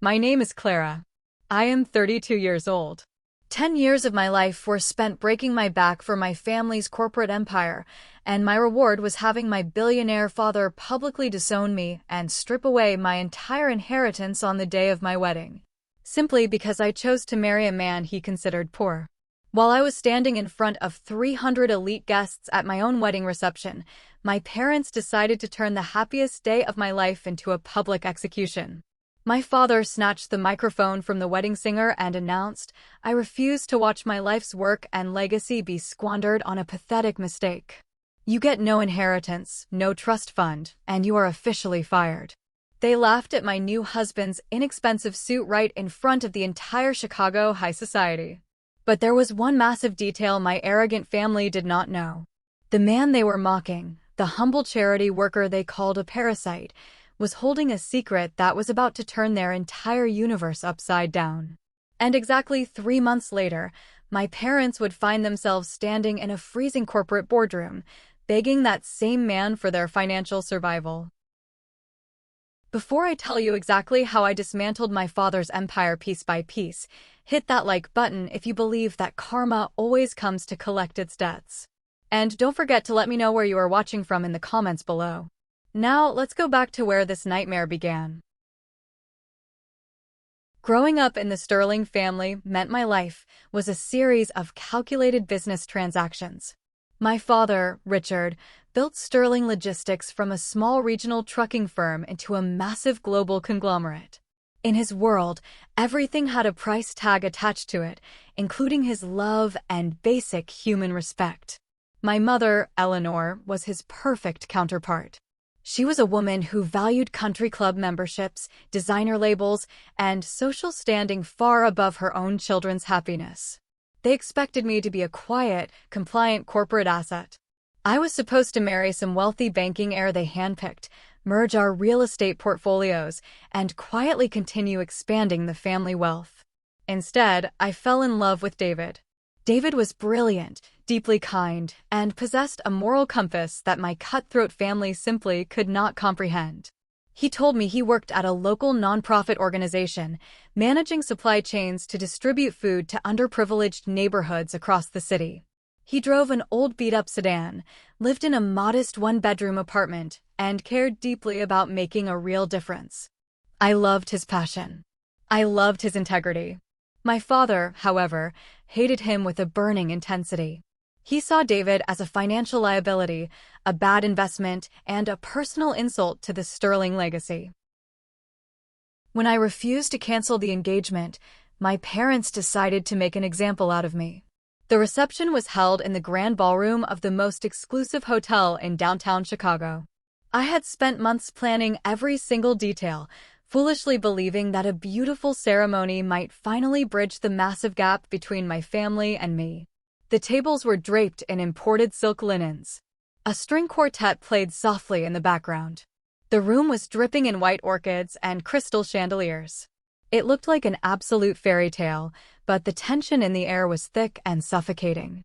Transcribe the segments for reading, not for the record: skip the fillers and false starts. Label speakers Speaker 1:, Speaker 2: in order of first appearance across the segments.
Speaker 1: My name is Clara. I am 32 years old. 10 years of my life were spent breaking my back for my family's corporate empire, and my reward was having my billionaire father publicly disown me and strip away my entire inheritance on the day of my wedding, simply because I chose to marry a man he considered poor. While I was standing in front of 300 elite guests at my own wedding reception, my parents decided to turn the happiest day of my life into a public execution. My father snatched the microphone from the wedding singer and announced, "I refuse to watch my life's work and legacy be squandered on a pathetic mistake. You get no inheritance, no trust fund, and you are officially fired." They laughed at my new husband's inexpensive suit right in front of the entire Chicago high society. But there was one massive detail my arrogant family did not know. The man they were mocking, the humble charity worker they called a parasite, was holding a secret that was about to turn their entire universe upside down. And exactly 3 months later, my parents would find themselves standing in a freezing corporate boardroom, begging that same man for their financial survival. Before I tell you exactly how I dismantled my father's empire piece by piece, hit that like button if you believe that karma always comes to collect its debts. And don't forget to let me know where you are watching from in the comments below. Now, let's go back to where this nightmare began. Growing up in the Sterling family meant my life was a series of calculated business transactions. My father, Richard, built Sterling Logistics from a small regional trucking firm into a massive global conglomerate. In his world, everything had a price tag attached to it, including his love and basic human respect. My mother, Eleanor, was his perfect counterpart. She was a woman who valued country club memberships, designer labels, and social standing far above her own children's happiness. They expected me to be a quiet, compliant corporate asset. I was supposed to marry some wealthy banking heir they handpicked, merge our real estate portfolios, and quietly continue expanding the family wealth. Instead, I fell in love with David. David was brilliant, deeply kind, and possessed a moral compass that my cutthroat family simply could not comprehend. He told me he worked at a local nonprofit organization, managing supply chains to distribute food to underprivileged neighborhoods across the city. He drove an old beat-up sedan, lived in a modest one-bedroom apartment, and cared deeply about making a real difference. I loved his passion. I loved his integrity. My father, however, hated him with a burning intensity. He saw David as a financial liability, a bad investment, and a personal insult to the Sterling legacy. When I refused to cancel the engagement, my parents decided to make an example out of me. The reception was held in the grand ballroom of the most exclusive hotel in downtown Chicago. I had spent months planning every single detail, foolishly believing that a beautiful ceremony might finally bridge the massive gap between my family and me. The tables were draped in imported silk linens. A string quartet played softly in the background. The room was dripping in white orchids and crystal chandeliers. It looked like an absolute fairy tale, but the tension in the air was thick and suffocating.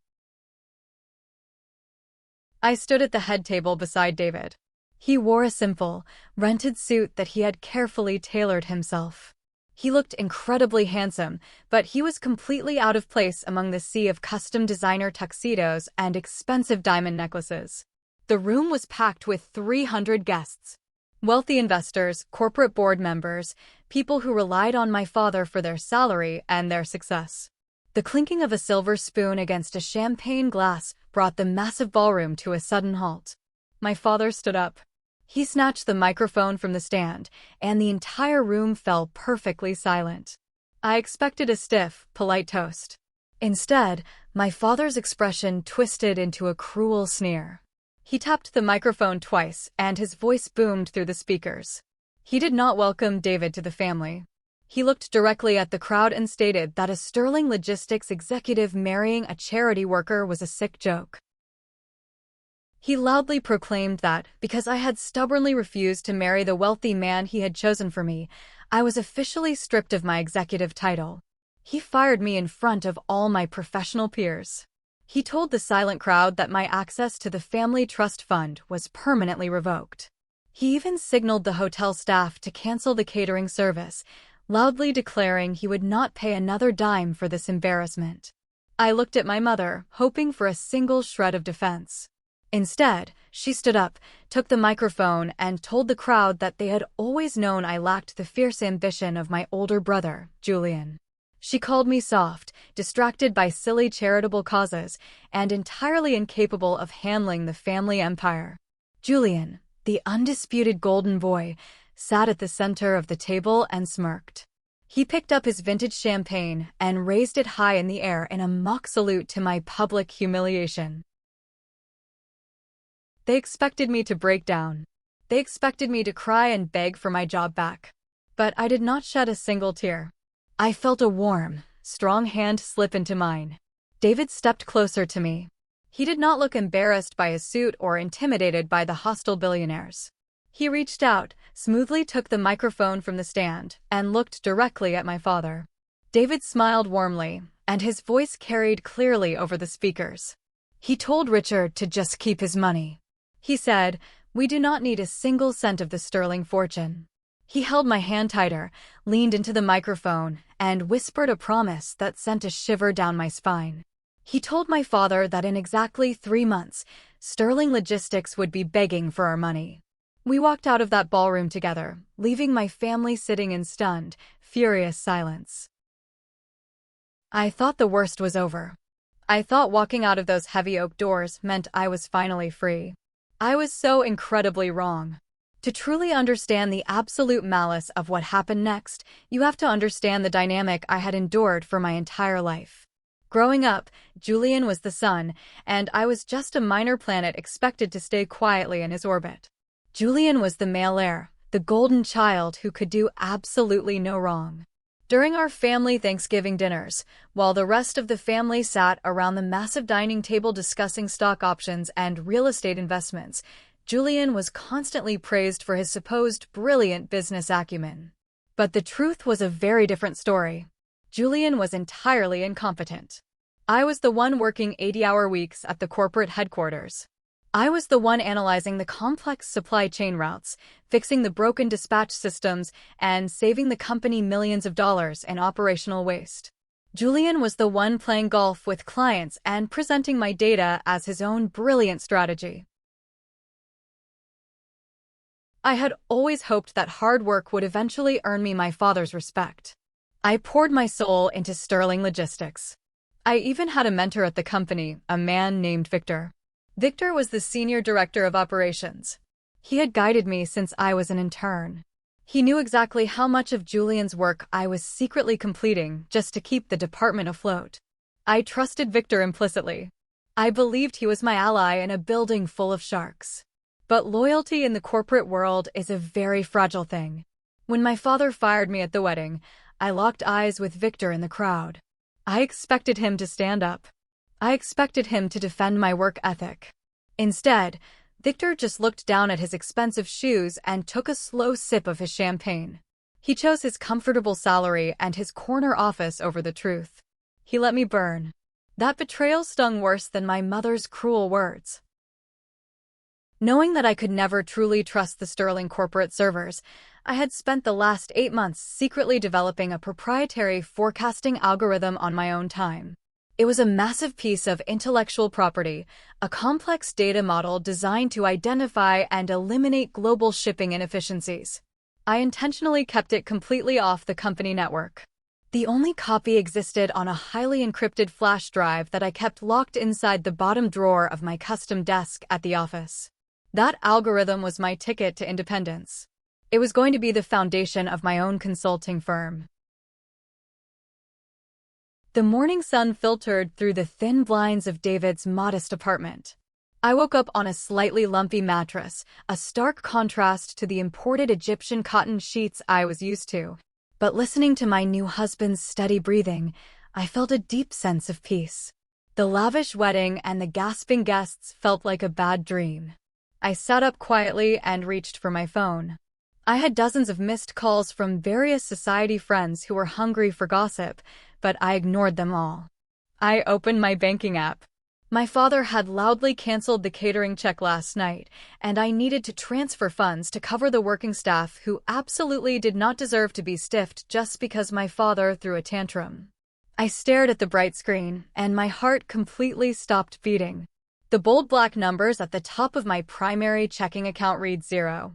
Speaker 1: I stood at the head table beside David. He wore a simple, rented suit that he had carefully tailored himself. He looked incredibly handsome, but he was completely out of place among the sea of custom designer tuxedos and expensive diamond necklaces. The room was packed with 300 guests. Wealthy investors, corporate board members, people who relied on my father for their salary and their success. The clinking of a silver spoon against a champagne glass brought the massive ballroom to a sudden halt. My father stood up. He snatched the microphone from the stand, and the entire room fell perfectly silent. I expected a stiff, polite toast. Instead, my father's expression twisted into a cruel sneer. He tapped the microphone twice, and his voice boomed through the speakers. He did not welcome David to the family. He looked directly at the crowd and stated that a Sterling Logistics executive marrying a charity worker was a sick joke. He loudly proclaimed that, because I had stubbornly refused to marry the wealthy man he had chosen for me, I was officially stripped of my executive title. He fired me in front of all my professional peers. He told the silent crowd that my access to the family trust fund was permanently revoked. He even signaled the hotel staff to cancel the catering service, loudly declaring he would not pay another dime for this embarrassment. I looked at my mother, hoping for a single shred of defense. Instead, she stood up, took the microphone, and told the crowd that they had always known I lacked the fierce ambition of my older brother, Julian. She called me soft, distracted by silly charitable causes, and entirely incapable of handling the family empire. Julian, the undisputed golden boy, sat at the center of the table and smirked. He picked up his vintage champagne and raised it high in the air in a mock salute to my public humiliation. They expected me to break down. They expected me to cry and beg for my job back. But I did not shed a single tear. I felt a warm, strong hand slip into mine. David stepped closer to me. He did not look embarrassed by his suit or intimidated by the hostile billionaires. He reached out, smoothly took the microphone from the stand, and looked directly at my father. David smiled warmly, and his voice carried clearly over the speakers. He told Richard to just keep his money. He said, "We do not need a single cent of the sterling fortune." He held my hand tighter, leaned into the microphone, and whispered a promise that sent a shiver down my spine. He told my father that in exactly 3 months, Sterling Logistics would be begging for our money. We walked out of that ballroom together, leaving my family sitting in stunned, furious silence. I thought the worst was over. I thought walking out of those heavy oak doors meant I was finally free. I was so incredibly wrong. To truly understand the absolute malice of what happened next, you have to understand the dynamic I had endured for my entire life. Growing up, Julian was the sun, and I was just a minor planet expected to stay quietly in his orbit. Julian was the male heir, the golden child who could do absolutely no wrong. During our family Thanksgiving dinners, while the rest of the family sat around the massive dining table discussing stock options and real estate investments, Julian was constantly praised for his supposed brilliant business acumen. But the truth was a very different story. Julian was entirely incompetent. I was the one working 80-hour weeks at the corporate headquarters. I was the one analyzing the complex supply chain routes, fixing the broken dispatch systems, and saving the company millions of dollars in operational waste. Julian was the one playing golf with clients and presenting my data as his own brilliant strategy. I had always hoped that hard work would eventually earn me my father's respect. I poured my soul into Sterling Logistics. I even had a mentor at the company, a man named Victor. Victor was the senior director of operations. He had guided me since I was an intern. He knew exactly how much of Julian's work I was secretly completing just to keep the department afloat. I trusted Victor implicitly. I believed he was my ally in a building full of sharks. But loyalty in the corporate world is a very fragile thing. When my father fired me at the wedding, I locked eyes with Victor in the crowd. I expected him to stand up. I expected him to defend my work ethic. Instead, Victor just looked down at his expensive shoes and took a slow sip of his champagne. He chose his comfortable salary and his corner office over the truth. He let me burn. That betrayal stung worse than my mother's cruel words. Knowing that I could never truly trust the Sterling corporate servers, I had spent the last 8 months secretly developing a proprietary forecasting algorithm on my own time. It was a massive piece of intellectual property, a complex data model designed to identify and eliminate global shipping inefficiencies. I intentionally kept it completely off the company network. The only copy existed on a highly encrypted flash drive that I kept locked inside the bottom drawer of my custom desk at the office. That algorithm was my ticket to independence. It was going to be the foundation of my own consulting firm. The morning sun filtered through the thin blinds of David's modest apartment. I woke up on a slightly lumpy mattress, a stark contrast to the imported Egyptian cotton sheets I was used to. But listening to my new husband's steady breathing, I felt a deep sense of peace. The lavish wedding and the gasping guests felt like a bad dream. I sat up quietly and reached for my phone. I had dozens of missed calls from various society friends who were hungry for gossip, but I ignored them all. I opened my banking app. My father had loudly canceled the catering check last night, and I needed to transfer funds to cover the working staff who absolutely did not deserve to be stiffed just because my father threw a tantrum. I stared at the bright screen, and my heart completely stopped beating. The bold black numbers at the top of my primary checking account read 0.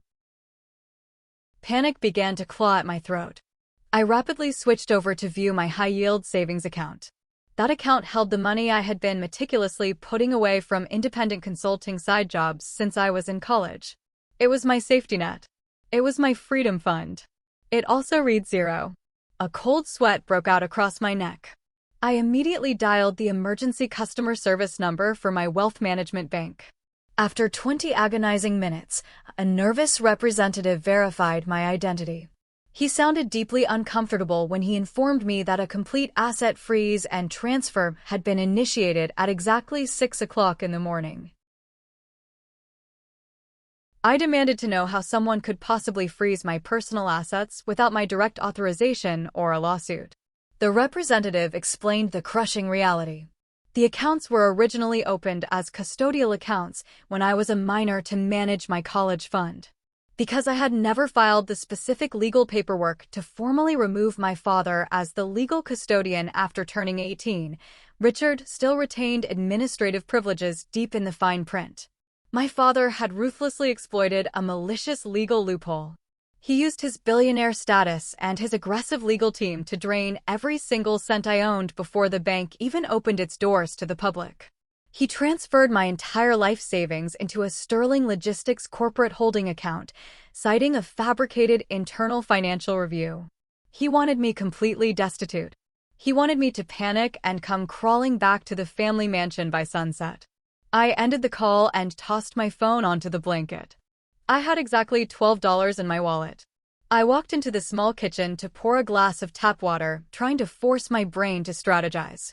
Speaker 1: Panic began to claw at my throat. I rapidly switched over to view my high-yield savings account. That account held the money I had been meticulously putting away from independent consulting side jobs since I was in college. It was my safety net. It was my freedom fund. It also read 0. A cold sweat broke out across my neck. I immediately dialed the emergency customer service number for my wealth management bank. After 20 agonizing minutes, a nervous representative verified my identity. He sounded deeply uncomfortable when he informed me that a complete asset freeze and transfer had been initiated at exactly 6 o'clock in the morning. I demanded to know how someone could possibly freeze my personal assets without my direct authorization or a lawsuit. The representative explained the crushing reality. The accounts were originally opened as custodial accounts when I was a minor to manage my college fund. Because I had never filed the specific legal paperwork to formally remove my father as the legal custodian after turning 18, Richard still retained administrative privileges deep in the fine print. My father had ruthlessly exploited a malicious legal loophole. He used his billionaire status and his aggressive legal team to drain every single cent I owned before the bank even opened its doors to the public. He transferred my entire life savings into a Sterling Logistics corporate holding account, citing a fabricated internal financial review. He wanted me completely destitute. He wanted me to panic and come crawling back to the family mansion by sunset. I ended the call and tossed my phone onto the blanket. I had exactly $12 in my wallet. I walked into the small kitchen to pour a glass of tap water, trying to force my brain to strategize.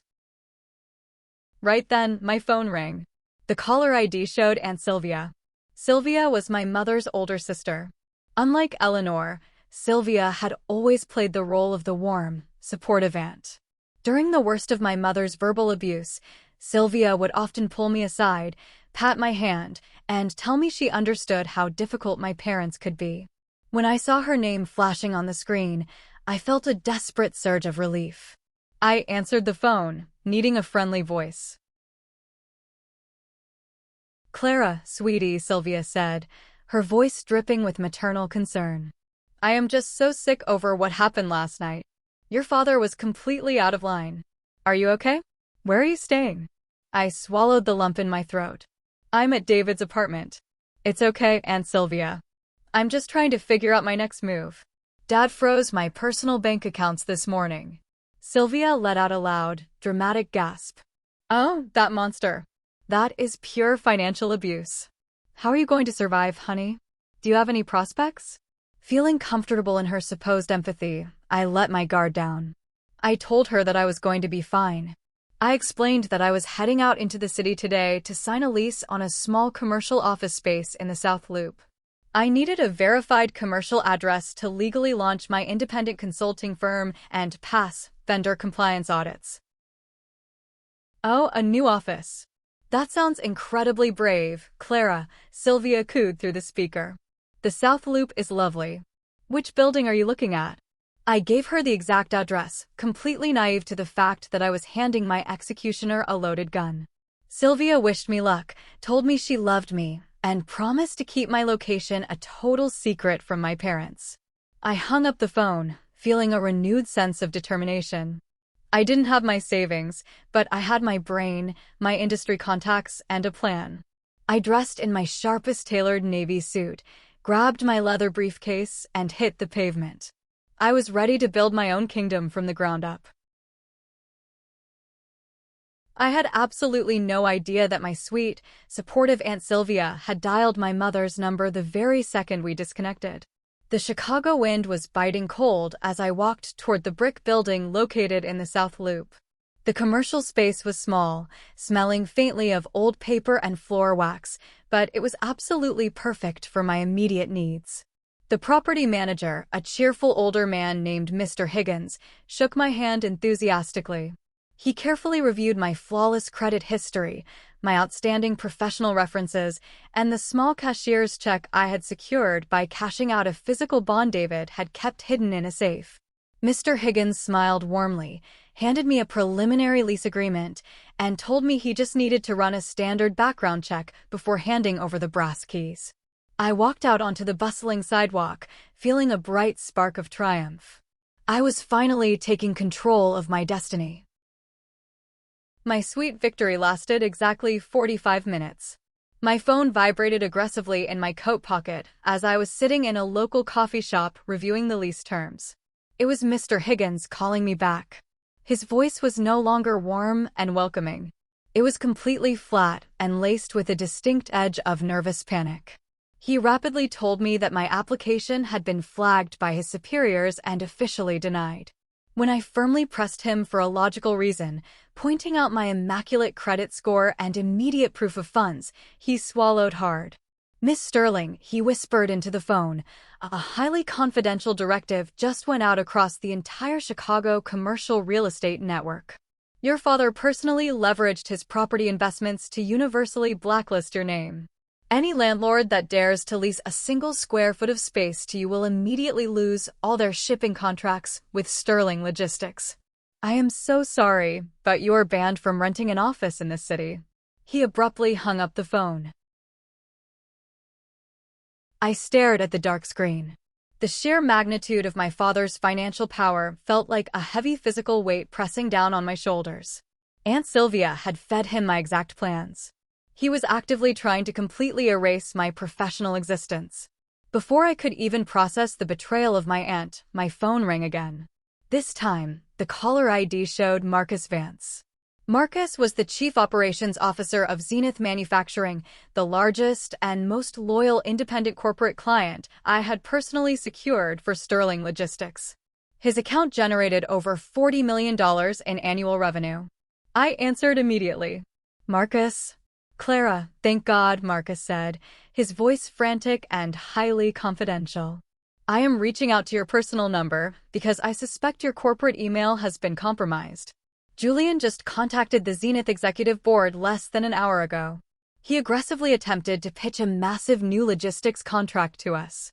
Speaker 1: Right then, my phone rang. The caller ID showed Aunt Sylvia. Sylvia was my mother's older sister. Unlike Eleanor, Sylvia had always played the role of the warm, supportive aunt. During the worst of my mother's verbal abuse, Sylvia would often pull me aside, pat my hand, and tell me she understood how difficult my parents could be. When I saw her name flashing on the screen, I felt a desperate surge of relief. I answered the phone, needing a friendly voice. "Clara, sweetie," Sylvia said, her voice dripping with maternal concern. "I am just so sick over what happened last night. Your father was completely out of line. Are you okay? Where are you staying?" I swallowed the lump in my throat. "I'm at David's apartment." "It's okay, Aunt Sylvia. I'm just trying to figure out my next move. Dad froze my personal bank accounts this morning." Sylvia let out a loud, dramatic gasp. "Oh, that monster. That is pure financial abuse. How are you going to survive, honey? Do you have any prospects?" Feeling comfortable in her supposed empathy, I let my guard down. I told her that I was going to be fine. I explained that I was heading out into the city today to sign a lease on a small commercial office space in the South Loop. I needed a verified commercial address to legally launch my independent consulting firm and pass vendor compliance audits. "Oh, a new office. That sounds incredibly brave, Clara," Sylvia cooed through the speaker. "The South Loop is lovely. Which building are you looking at?" I gave her the exact address, completely naive to the fact that I was handing my executioner a loaded gun. Sylvia wished me luck, told me she loved me, and promised to keep my location a total secret from my parents. I hung up the phone, feeling a renewed sense of determination. I didn't have my savings, but I had my brain, my industry contacts, and a plan. I dressed in my sharpest tailored navy suit, grabbed my leather briefcase, and hit the pavement. I was ready to build my own kingdom from the ground up. I had absolutely no idea that my sweet, supportive Aunt Sylvia had dialed my mother's number the very second we disconnected. The Chicago wind was biting cold as I walked toward the brick building located in the South Loop. The commercial space was small, smelling faintly of old paper and floor wax, but it was absolutely perfect for my immediate needs. The property manager, a cheerful older man named Mr. Higgins, shook my hand enthusiastically. He carefully reviewed my flawless credit history, my outstanding professional references, and the small cashier's check I had secured by cashing out a physical bond David had kept hidden in a safe. Mr. Higgins smiled warmly, handed me a preliminary lease agreement, and told me he just needed to run a standard background check before handing over the brass keys. I walked out onto the bustling sidewalk, feeling a bright spark of triumph. I was finally taking control of my destiny. My sweet victory lasted exactly 45 minutes. My phone vibrated aggressively in my coat pocket as I was sitting in a local coffee shop reviewing the lease terms. It was Mr. Higgins calling me back. His voice was no longer warm and welcoming. It was completely flat and laced with a distinct edge of nervous panic. He rapidly told me that my application had been flagged by his superiors and officially denied. When I firmly pressed him for a logical reason, pointing out my immaculate credit score and immediate proof of funds, he swallowed hard. "Miss Sterling," he whispered into the phone, "a highly confidential directive just went out across the entire Chicago commercial real estate network. Your father personally leveraged his property investments to universally blacklist your name. Any landlord that dares to lease a single square foot of space to you will immediately lose all their shipping contracts with Sterling Logistics. I am so sorry, but you're banned from renting an office in this city." He abruptly hung up the phone. I stared at the dark screen. The sheer magnitude of my father's financial power felt like a heavy physical weight pressing down on my shoulders. Aunt Sylvia had fed him my exact plans. He was actively trying to completely erase my professional existence. Before I could even process the betrayal of my aunt, my phone rang again. This time, the caller ID showed Marcus Vance. Marcus was the Chief Operations Officer of Zenith Manufacturing, the largest and most loyal independent corporate client I had personally secured for Sterling Logistics. His account generated over $40 million in annual revenue. I answered immediately. "Marcus?" "Clara, thank God," Marcus said, his voice frantic and highly confidential. "I am reaching out to your personal number because I suspect your corporate email has been compromised. Julian just contacted the Zenith Executive Board less than an hour ago. He aggressively attempted to pitch a massive new logistics contract to us."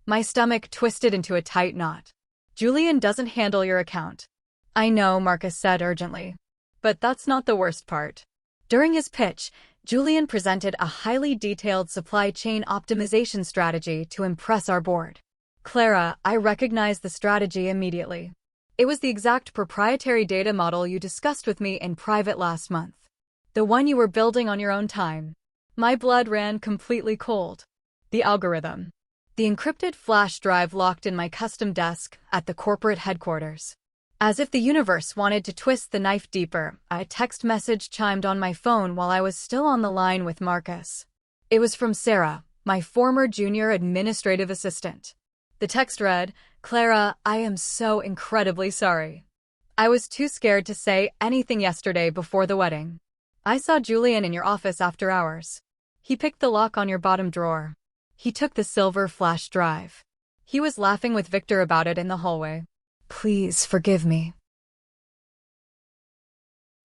Speaker 1: My stomach twisted into a tight knot. "Julian doesn't handle your account." "I know," Marcus said urgently. "But that's not the worst part." During his pitch, Julian presented a highly detailed supply chain optimization strategy to impress our board. "Clara, I recognize the strategy immediately. It was the exact proprietary data model you discussed with me in private last month. The one you were building on your own time." My blood ran completely cold. The algorithm. The encrypted flash drive locked in my custom desk at the corporate headquarters. As if the universe wanted to twist the knife deeper, a text message chimed on my phone while I was still on the line with Marcus. It was from Sarah, my former junior administrative assistant. The text read, "Clara, I am so incredibly sorry. I was too scared to say anything yesterday before the wedding. I saw Julian in your office after hours. He picked the lock on your bottom drawer. He took the silver flash drive. He was laughing with Victor about it in the hallway. Please forgive me."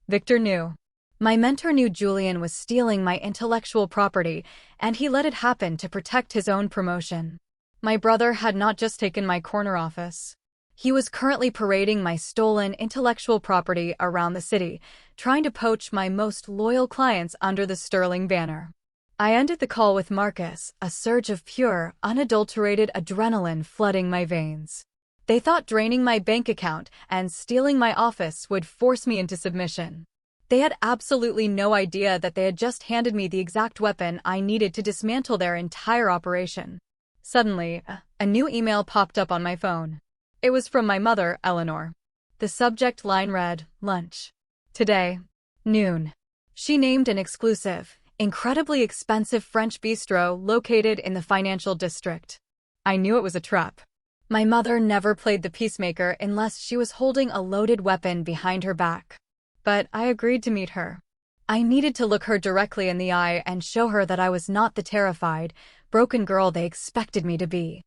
Speaker 1: Victor knew. My mentor knew Julian was stealing my intellectual property, and he let it happen to protect his own promotion. My brother had not just taken my corner office. He was currently parading my stolen intellectual property around the city, trying to poach my most loyal clients under the Sterling banner. I ended the call with Marcus, a surge of pure, unadulterated adrenaline flooding my veins. They thought draining my bank account and stealing my office would force me into submission. They had absolutely no idea that they had just handed me the exact weapon I needed to dismantle their entire operation. Suddenly, a new email popped up on my phone. It was from my mother, Eleanor. The subject line read, "Lunch. Today. Noon." She named an exclusive, incredibly expensive French bistro located in the financial district. I knew it was a trap. My mother never played the peacemaker unless she was holding a loaded weapon behind her back. But I agreed to meet her. I needed to look her directly in the eye and show her that I was not the terrified, broken girl they expected me to be.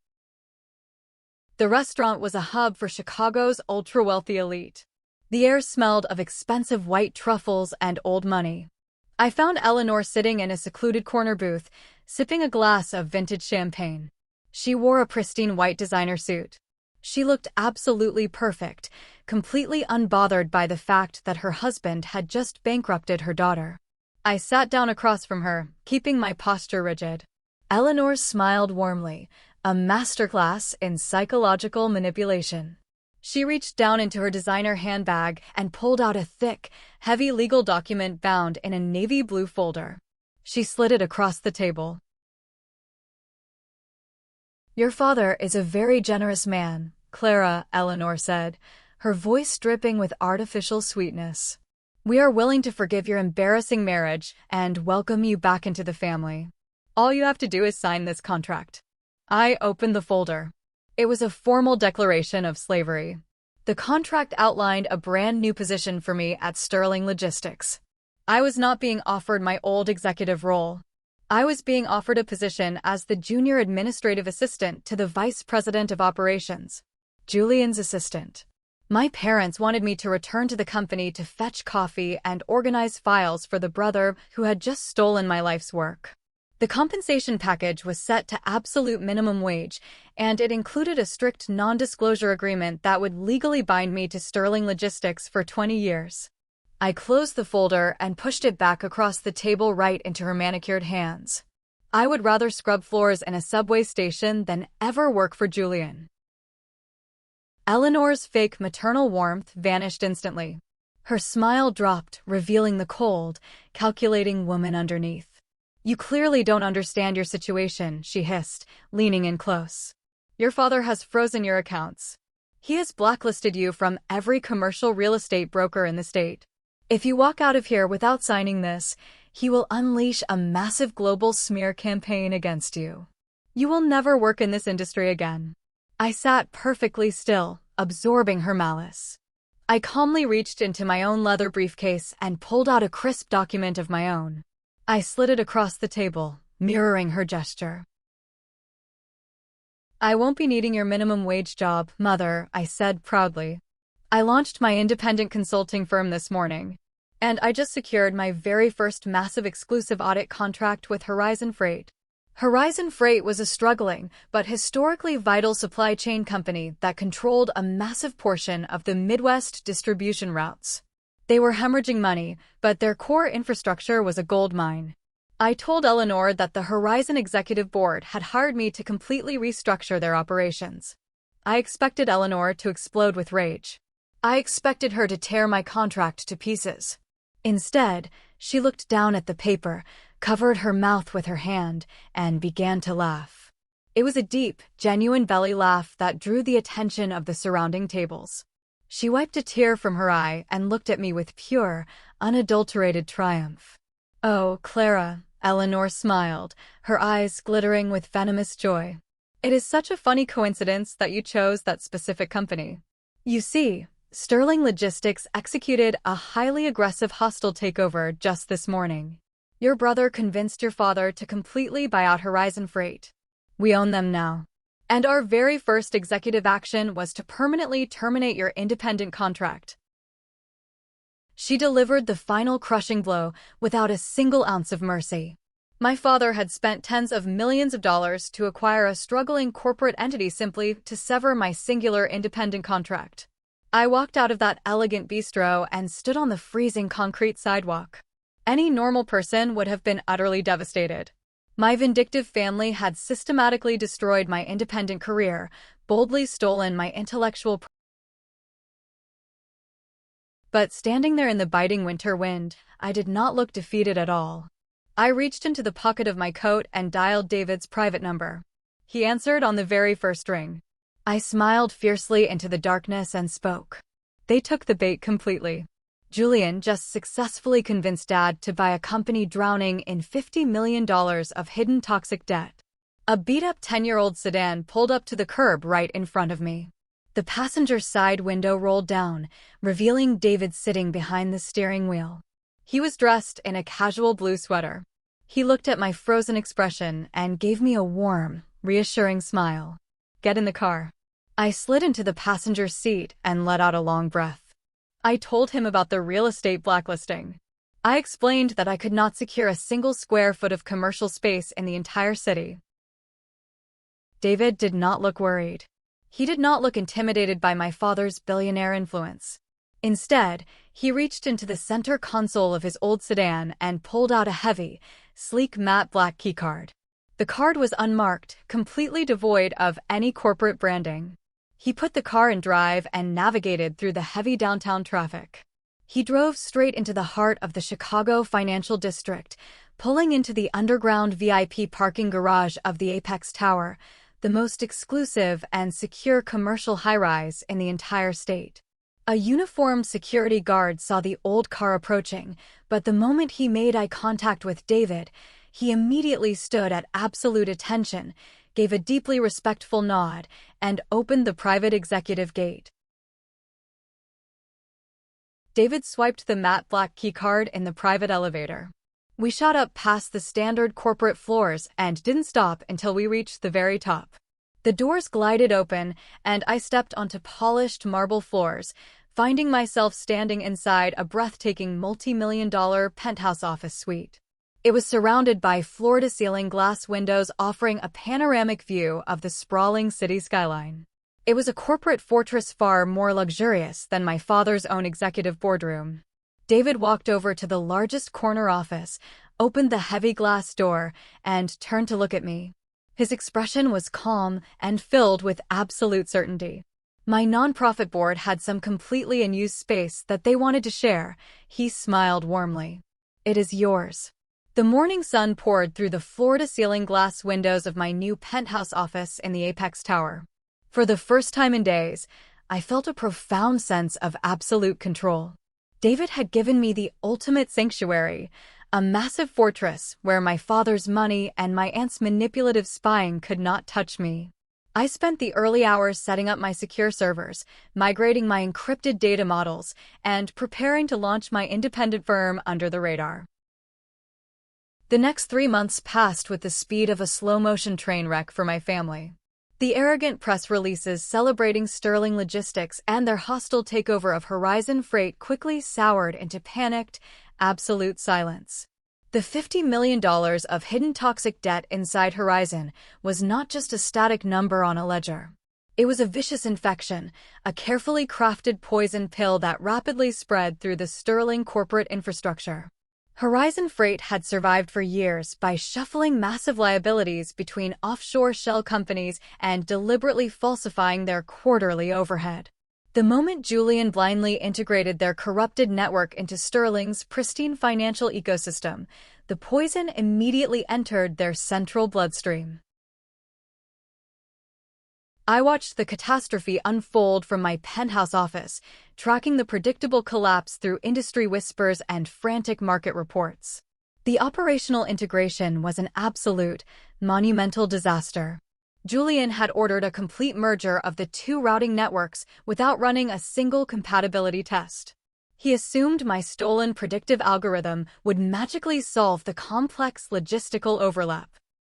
Speaker 1: The restaurant was a hub for Chicago's ultra-wealthy elite. The air smelled of expensive white truffles and old money. I found Eleanor sitting in a secluded corner booth, sipping a glass of vintage champagne. She wore a pristine white designer suit. She looked absolutely perfect, completely unbothered by the fact that her husband had just bankrupted her daughter. I sat down across from her, keeping my posture rigid. Eleanor smiled warmly, a masterclass in psychological manipulation. She reached down into her designer handbag and pulled out a thick, heavy legal document bound in a navy blue folder. She slid it across the table. "Your father is a very generous man, Clara," Eleanor said, her voice dripping with artificial sweetness. "We are willing to forgive your embarrassing marriage and welcome you back into the family. All you have to do is sign this contract." I opened the folder. It was a formal declaration of slavery. The contract outlined a brand new position for me at Sterling Logistics. I was not being offered my old executive role. I was being offered a position as the junior administrative assistant to the vice president of operations, Julian's assistant. My parents wanted me to return to the company to fetch coffee and organize files for the brother who had just stolen my life's work. The compensation package was set to absolute minimum wage, and it included a strict non-disclosure agreement that would legally bind me to Sterling Logistics for 20 years. I closed the folder and pushed it back across the table right into her manicured hands. I would rather scrub floors in a subway station than ever work for Julian. Eleanor's fake maternal warmth vanished instantly. Her smile dropped, revealing the cold, calculating woman underneath. "You clearly don't understand your situation," she hissed, leaning in close. "Your father has frozen your accounts. He has blacklisted you from every commercial real estate broker in the state. If you walk out of here without signing this, he will unleash a massive global smear campaign against you. You will never work in this industry again." I sat perfectly still, absorbing her malice. I calmly reached into my own leather briefcase and pulled out a crisp document of my own. I slid it across the table, mirroring her gesture. "I won't be needing your minimum wage job, Mother," I said proudly. "I launched my independent consulting firm this morning, and I just secured my very first massive exclusive audit contract with Horizon Freight." Horizon Freight was a struggling but historically vital supply chain company that controlled a massive portion of the Midwest distribution routes. They were hemorrhaging money, but their core infrastructure was a gold mine. I told Eleanor that the Horizon Executive Board had hired me to completely restructure their operations. I expected Eleanor to explode with rage. I expected her to tear my contract to pieces. Instead, she looked down at the paper, covered her mouth with her hand, and began to laugh. It was a deep, genuine belly laugh that drew the attention of the surrounding tables. She wiped a tear from her eye and looked at me with pure, unadulterated triumph. "Oh, Clara," Eleanor smiled, her eyes glittering with venomous joy. "It is such a funny coincidence that you chose that specific company. You see, Sterling Logistics executed a highly aggressive hostile takeover just this morning. Your brother convinced your father to completely buy out Horizon Freight. We own them now. And our very first executive action was to permanently terminate your independent contract." She delivered the final crushing blow without a single ounce of mercy. My father had spent tens of millions of dollars to acquire a struggling corporate entity simply to sever my singular independent contract. I walked out of that elegant bistro and stood on the freezing concrete sidewalk. Any normal person would have been utterly devastated. My vindictive family had systematically destroyed my independent career, boldly stolen my intellectual property. But standing there in the biting winter wind, I did not look defeated at all. I reached into the pocket of my coat and dialed David's private number. He answered on the very first ring. I smiled fiercely into the darkness and spoke. They took the bait completely. Julian just successfully convinced Dad to buy a company drowning in $50 million of hidden toxic debt. A beat-up 10-year-old sedan pulled up to the curb right in front of me. The passenger side window rolled down, revealing David sitting behind the steering wheel. He was dressed in a casual blue sweater. He looked at my frozen expression and gave me a warm, reassuring smile. "Get in the car." I slid into the passenger seat and let out a long breath. I told him about the real estate blacklisting. I explained that I could not secure a single square foot of commercial space in the entire city. David did not look worried. He did not look intimidated by my father's billionaire influence. Instead, he reached into the center console of his old sedan and pulled out a heavy, sleek matte black keycard. The card was unmarked, completely devoid of any corporate branding. He put the car in drive and navigated through the heavy downtown traffic. He drove straight into the heart of the Chicago financial district, pulling into the underground VIP parking garage of the Apex Tower, the most exclusive and secure commercial high-rise in the entire state. A uniformed security guard saw the old car approaching, but the moment he made eye contact with David, he immediately stood at absolute attention, gave a deeply respectful nod, and opened the private executive gate. David swiped the matte black keycard in the private elevator. We shot up past the standard corporate floors and didn't stop until we reached the very top. The doors glided open, and I stepped onto polished marble floors, finding myself standing inside a breathtaking multi-million-dollar penthouse office suite. It was surrounded by floor-to-ceiling glass windows offering a panoramic view of the sprawling city skyline. It was a corporate fortress far more luxurious than my father's own executive boardroom. David walked over to the largest corner office, opened the heavy glass door, and turned to look at me. His expression was calm and filled with absolute certainty. My nonprofit board had some completely unused space that they wanted to share. He smiled warmly. It is yours. The morning sun poured through the floor-to-ceiling glass windows of my new penthouse office in the Apex Tower. For the first time in days, I felt a profound sense of absolute control. David had given me the ultimate sanctuary, a massive fortress where my father's money and my aunt's manipulative spying could not touch me. I spent the early hours setting up my secure servers, migrating my encrypted data models, and preparing to launch my independent firm under the radar. The next 3 months passed with the speed of a slow-motion train wreck for my family. The arrogant press releases celebrating Sterling Logistics and their hostile takeover of Horizon Freight quickly soured into panicked, absolute silence. The $50 million of hidden toxic debt inside Horizon was not just a static number on a ledger. It was a vicious infection, a carefully crafted poison pill that rapidly spread through the Sterling corporate infrastructure. Horizon Freight had survived for years by shuffling massive liabilities between offshore shell companies and deliberately falsifying their quarterly overhead. The moment Julian blindly integrated their corrupted network into Sterling's pristine financial ecosystem, the poison immediately entered their central bloodstream. I watched the catastrophe unfold from my penthouse office, tracking the predictable collapse through industry whispers and frantic market reports. The operational integration was an absolute, monumental disaster. Julian had ordered a complete merger of the two routing networks without running a single compatibility test. He assumed my stolen predictive algorithm would magically solve the complex logistical overlap.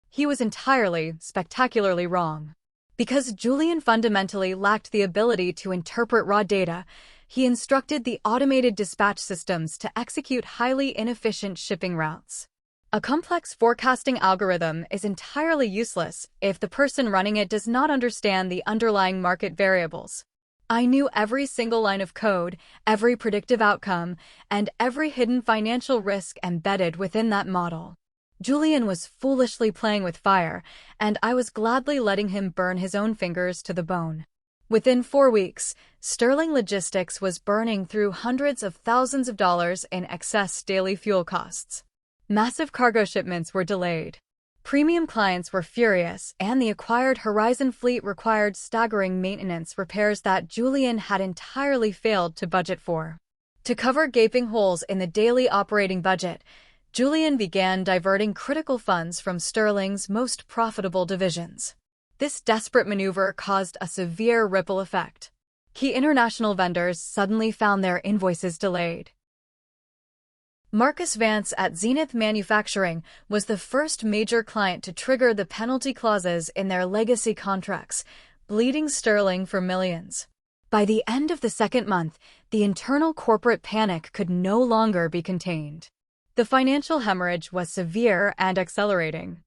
Speaker 1: He was entirely, spectacularly wrong. Because Julian fundamentally lacked the ability to interpret raw data, he instructed the automated dispatch systems to execute highly inefficient shipping routes. A complex forecasting algorithm is entirely useless if the person running it does not understand the underlying market variables. I knew every single line of code, every predictive outcome, and every hidden financial risk embedded within that model. Julian was foolishly playing with fire, and I was gladly letting him burn his own fingers to the bone. Within 4 weeks, Sterling Logistics was burning through hundreds of thousands of dollars in excess daily fuel costs. Massive cargo shipments were delayed. Premium clients were furious, and the acquired Horizon fleet required staggering maintenance repairs that Julian had entirely failed to budget for. To cover gaping holes in the daily operating budget, Julian began diverting critical funds from Sterling's most profitable divisions. This desperate maneuver caused a severe ripple effect. Key international vendors suddenly found their invoices delayed. Marcus Vance at Zenith Manufacturing was the first major client to trigger the penalty clauses in their legacy contracts, bleeding Sterling for millions. By the end of the second month, the internal corporate panic could no longer be contained. The financial hemorrhage was severe and accelerating.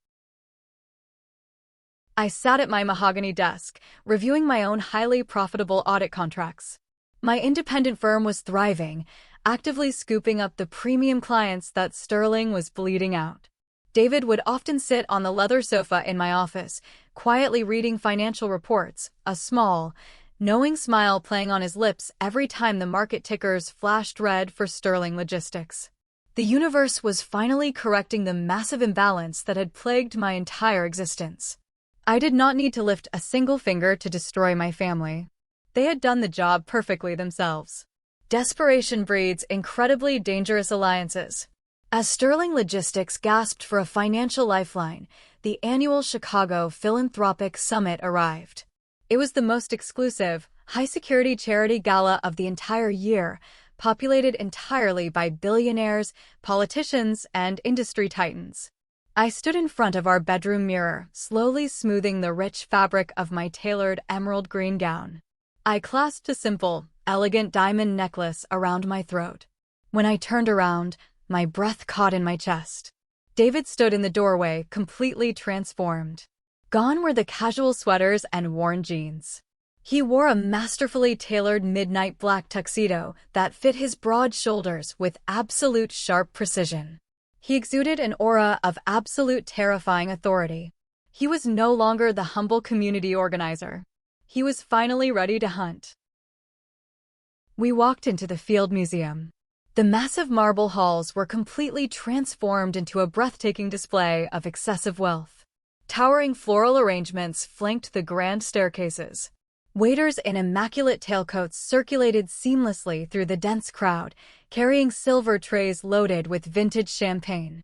Speaker 1: I sat at my mahogany desk, reviewing my own highly profitable audit contracts. My independent firm was thriving, actively scooping up the premium clients that Sterling was bleeding out. David would often sit on the leather sofa in my office, quietly reading financial reports, a small, knowing smile playing on his lips every time the market tickers flashed red for Sterling Logistics. The universe was finally correcting the massive imbalance that had plagued my entire existence. I did not need to lift a single finger to destroy my family. They had done the job perfectly themselves. Desperation breeds incredibly dangerous alliances. As Sterling Logistics gasped for a financial lifeline, the annual Chicago Philanthropic Summit arrived. It was the most exclusive, high-security charity gala of the entire year, populated entirely by billionaires, politicians, and industry titans. I stood in front of our bedroom mirror, slowly smoothing the rich fabric of my tailored emerald green gown. I clasped a simple, elegant diamond necklace around my throat. When I turned around, my breath caught in my chest. David stood in the doorway, completely transformed. Gone were the casual sweaters and worn jeans. He wore a masterfully tailored midnight black tuxedo that fit his broad shoulders with absolute sharp precision. He exuded an aura of absolute terrifying authority. He was no longer the humble community organizer. He was finally ready to hunt. We walked into the Field Museum. The massive marble halls were completely transformed into a breathtaking display of excessive wealth. Towering floral arrangements flanked the grand staircases. Waiters in immaculate tailcoats circulated seamlessly through the dense crowd, carrying silver trays loaded with vintage champagne.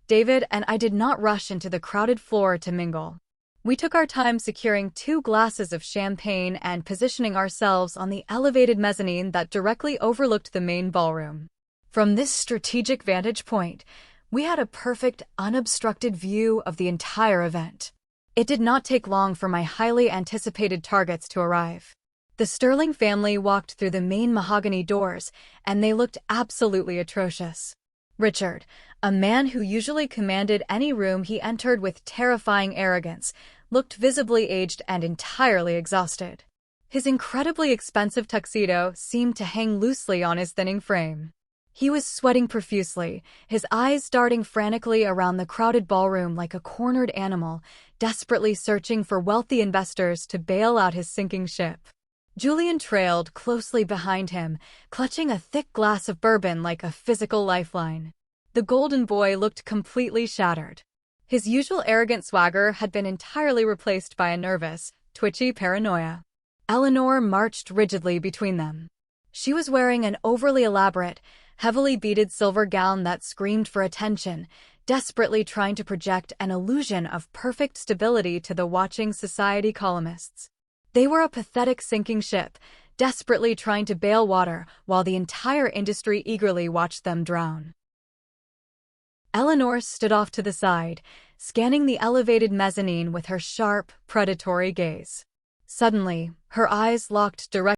Speaker 1: David and I did not rush into the crowded floor to mingle. We took our time securing 2 glasses of champagne and positioning ourselves on the elevated mezzanine that directly overlooked the main ballroom. From this strategic vantage point, we had a perfect, unobstructed view of the entire event. It did not take long for my highly anticipated targets to arrive. The Sterling family walked through the main mahogany doors, and they looked absolutely atrocious. Richard, a man who usually commanded any room he entered with terrifying arrogance, looked visibly aged and entirely exhausted. His incredibly expensive tuxedo seemed to hang loosely on his thinning frame. He was sweating profusely, his eyes darting frantically around the crowded ballroom like a cornered animal, desperately searching for wealthy investors to bail out his sinking ship. Julian trailed closely behind him, clutching a thick glass of bourbon like a physical lifeline. The golden boy looked completely shattered. His usual arrogant swagger had been entirely replaced by a nervous, twitchy paranoia. Eleanor marched rigidly between them. She was wearing an overly elaborate, heavily beaded silver gown that screamed for attention, desperately trying to project an illusion of perfect stability to the watching society columnists. They were a pathetic sinking ship, desperately trying to bail water while the entire industry eagerly watched them drown. Eleanor stood off to the side, scanning the elevated mezzanine with her sharp, predatory gaze. Suddenly, her eyes locked directly.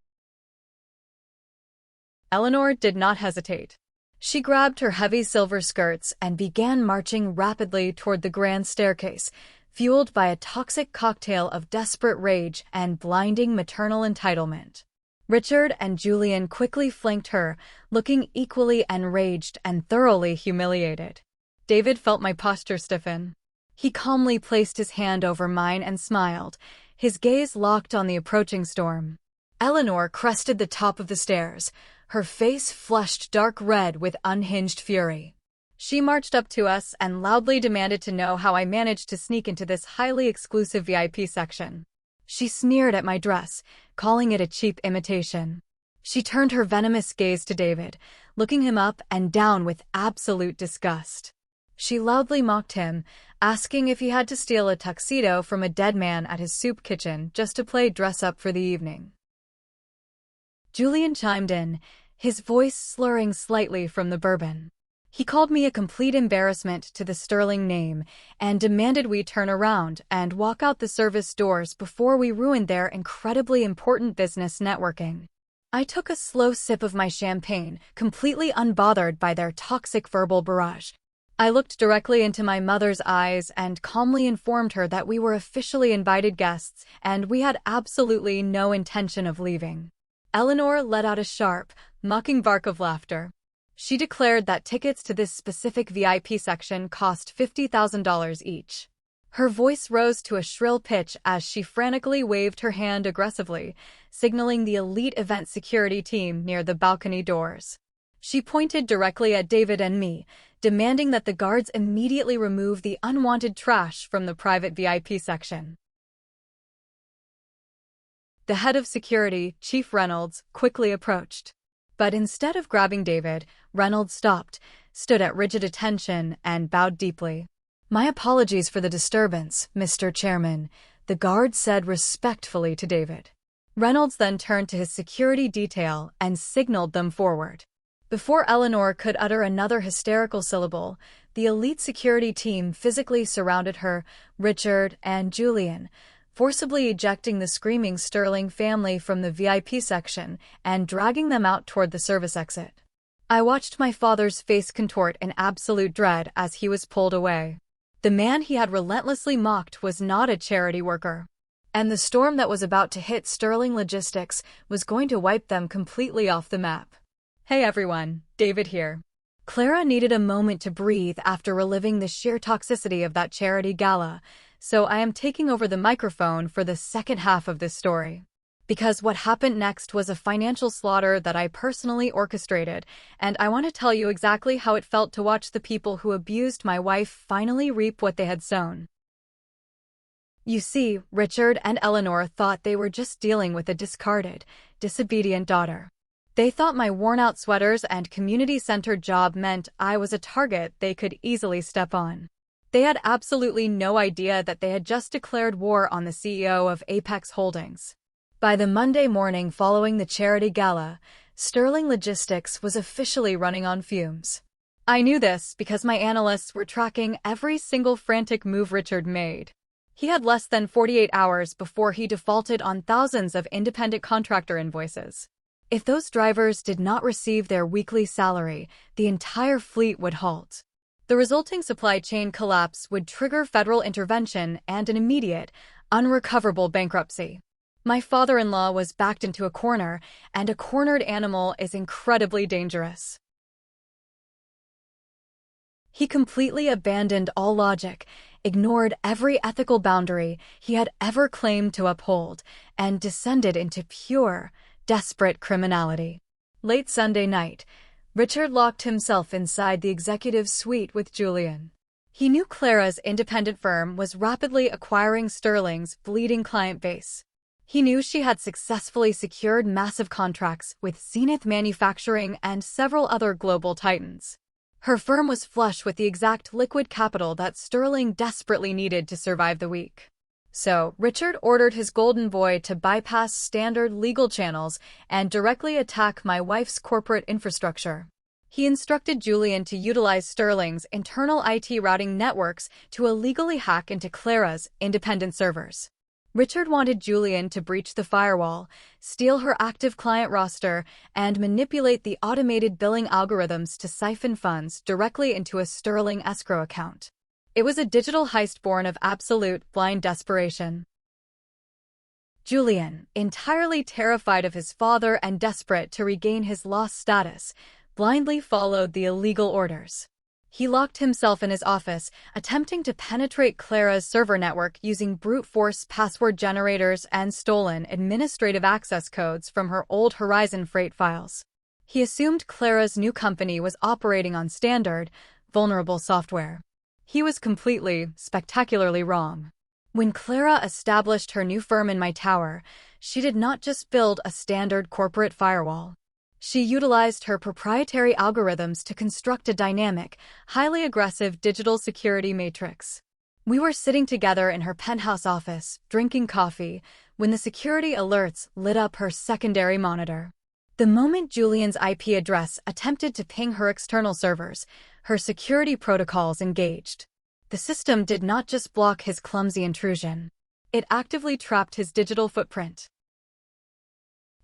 Speaker 1: Eleanor did not hesitate. She grabbed her heavy silver skirts and began marching rapidly toward the grand staircase, fueled by a toxic cocktail of desperate rage and blinding maternal entitlement. Richard and Julian quickly flanked her, looking equally enraged and thoroughly humiliated. David felt my posture stiffen. He calmly placed his hand over mine and smiled, his gaze locked on the approaching storm. Eleanor crested the top of the stairs, her face flushed dark red with unhinged fury. She marched up to us and loudly demanded to know how I managed to sneak into this highly exclusive VIP section. She sneered at my dress, calling it a cheap imitation. She turned her venomous gaze to David, looking him up and down with absolute disgust. She loudly mocked him, asking if he had to steal a tuxedo from a dead man at his soup kitchen just to play dress-up for the evening. Julian chimed in, his voice slurring slightly from the bourbon. He called me a complete embarrassment to the Sterling name and demanded we turn around and walk out the service doors before we ruined their incredibly important business networking. I took a slow sip of my champagne, completely unbothered by their toxic verbal barrage. I looked directly into my mother's eyes and calmly informed her that we were officially invited guests and we had absolutely no intention of leaving. Eleanor let out a sharp, mocking bark of laughter. She declared that tickets to this specific VIP section cost $50,000 each. Her voice rose to a shrill pitch as she frantically waved her hand aggressively, signaling the elite event security team near the balcony doors. She pointed directly at David and me, demanding that the guards immediately remove the unwanted trash from the private VIP section. The head of security, Chief Reynolds, quickly approached. But instead of grabbing David, Reynolds stopped, stood at rigid attention, and bowed deeply. "My apologies for the disturbance, Mr. Chairman," the guard said respectfully to David. Reynolds then turned to his security detail and signaled them forward. Before Eleanor could utter another hysterical syllable, the elite security team physically surrounded her, Richard, and Julian, forcibly ejecting the screaming Sterling family from the VIP section and dragging them out toward the service exit. I watched my father's face contort in absolute dread as he was pulled away. The man he had relentlessly mocked was not a charity worker. And the storm that was about to hit Sterling Logistics was going to wipe them completely off the map. "Hey everyone, David here." Clara needed a moment to breathe after reliving the sheer toxicity of that charity gala, so I am taking over the microphone for the second half of this story. Because what happened next was a financial slaughter that I personally orchestrated, and I want to tell you exactly how it felt to watch the people who abused my wife finally reap what they had sown. You see, Richard and Eleanor thought they were just dealing with a discarded, disobedient daughter. They thought my worn-out sweaters and community-centered job meant I was a target they could easily step on. They had absolutely no idea that they had just declared war on the CEO of Apex Holdings. By the Monday morning following the charity gala, Sterling Logistics was officially running on fumes. I knew this because my analysts were tracking every single frantic move Richard made. He had less than 48 hours before he defaulted on thousands of independent contractor invoices. If those drivers did not receive their weekly salary, the entire fleet would halt. The resulting supply chain collapse would trigger federal intervention and an immediate, unrecoverable bankruptcy. My father-in-law was backed into a corner, and a cornered animal is incredibly dangerous. He completely abandoned all logic, ignored every ethical boundary he had ever claimed to uphold, and descended into pure, desperate criminality. Late Sunday night, Richard locked himself inside the executive suite with Julian. He knew Clara's independent firm was rapidly acquiring Sterling's bleeding client base. He knew she had successfully secured massive contracts with Zenith Manufacturing and several other global titans. Her firm was flush with the exact liquid capital that Sterling desperately needed to survive the week. So, Richard ordered his golden boy to bypass standard legal channels and directly attack my wife's corporate infrastructure. He instructed Julian to utilize Sterling's internal IT routing networks to illegally hack into Clara's independent servers. Richard wanted Julian to breach the firewall, steal her active client roster, and manipulate the automated billing algorithms to siphon funds directly into a Sterling escrow account. It was a digital heist born of absolute, blind desperation. Julian, entirely terrified of his father and desperate to regain his lost status, blindly followed the illegal orders. He locked himself in his office, attempting to penetrate Clara's server network using brute force password generators and stolen administrative access codes from her old Horizon Freight files. He assumed Clara's new company was operating on standard, vulnerable software. He was completely, spectacularly wrong. When Clara established her new firm in my tower, she did not just build a standard corporate firewall. She utilized her proprietary algorithms to construct a dynamic, highly aggressive digital security matrix. We were sitting together in her penthouse office, drinking coffee, when the security alerts lit up her secondary monitor. The moment Julian's IP address attempted to ping her external servers, her security protocols engaged. The system did not just block his clumsy intrusion. It actively trapped his digital footprint.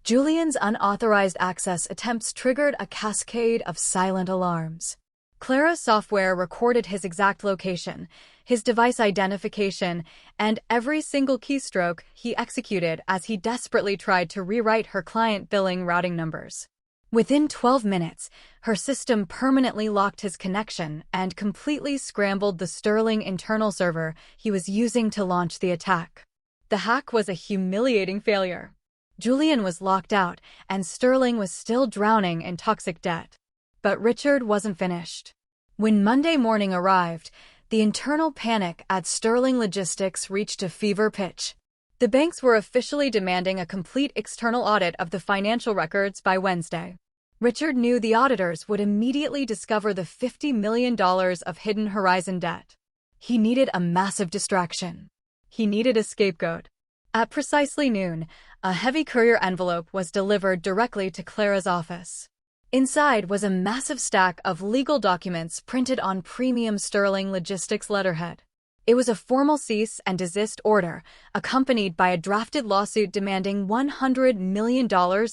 Speaker 1: Julian's unauthorized access attempts triggered a cascade of silent alarms. Clara's software recorded his exact location, his device identification, and every single keystroke he executed as he desperately tried to rewrite her client billing routing numbers. Within 12 minutes, her system permanently locked his connection and completely scrambled the Sterling internal server he was using to launch the attack. The hack was a humiliating failure. Julian was locked out, and Sterling was still drowning in toxic debt. But Richard wasn't finished. When Monday morning arrived, the internal panic at Sterling Logistics reached a fever pitch. The banks were officially demanding a complete external audit of the financial records by Wednesday. Richard knew the auditors would immediately discover the $50 million of hidden horizon debt. He needed a massive distraction. He needed a scapegoat. At precisely noon, a heavy courier envelope was delivered directly to Clara's office. Inside was a massive stack of legal documents printed on premium Sterling Logistics letterhead. It was a formal cease and desist order, accompanied by a drafted lawsuit demanding $100 million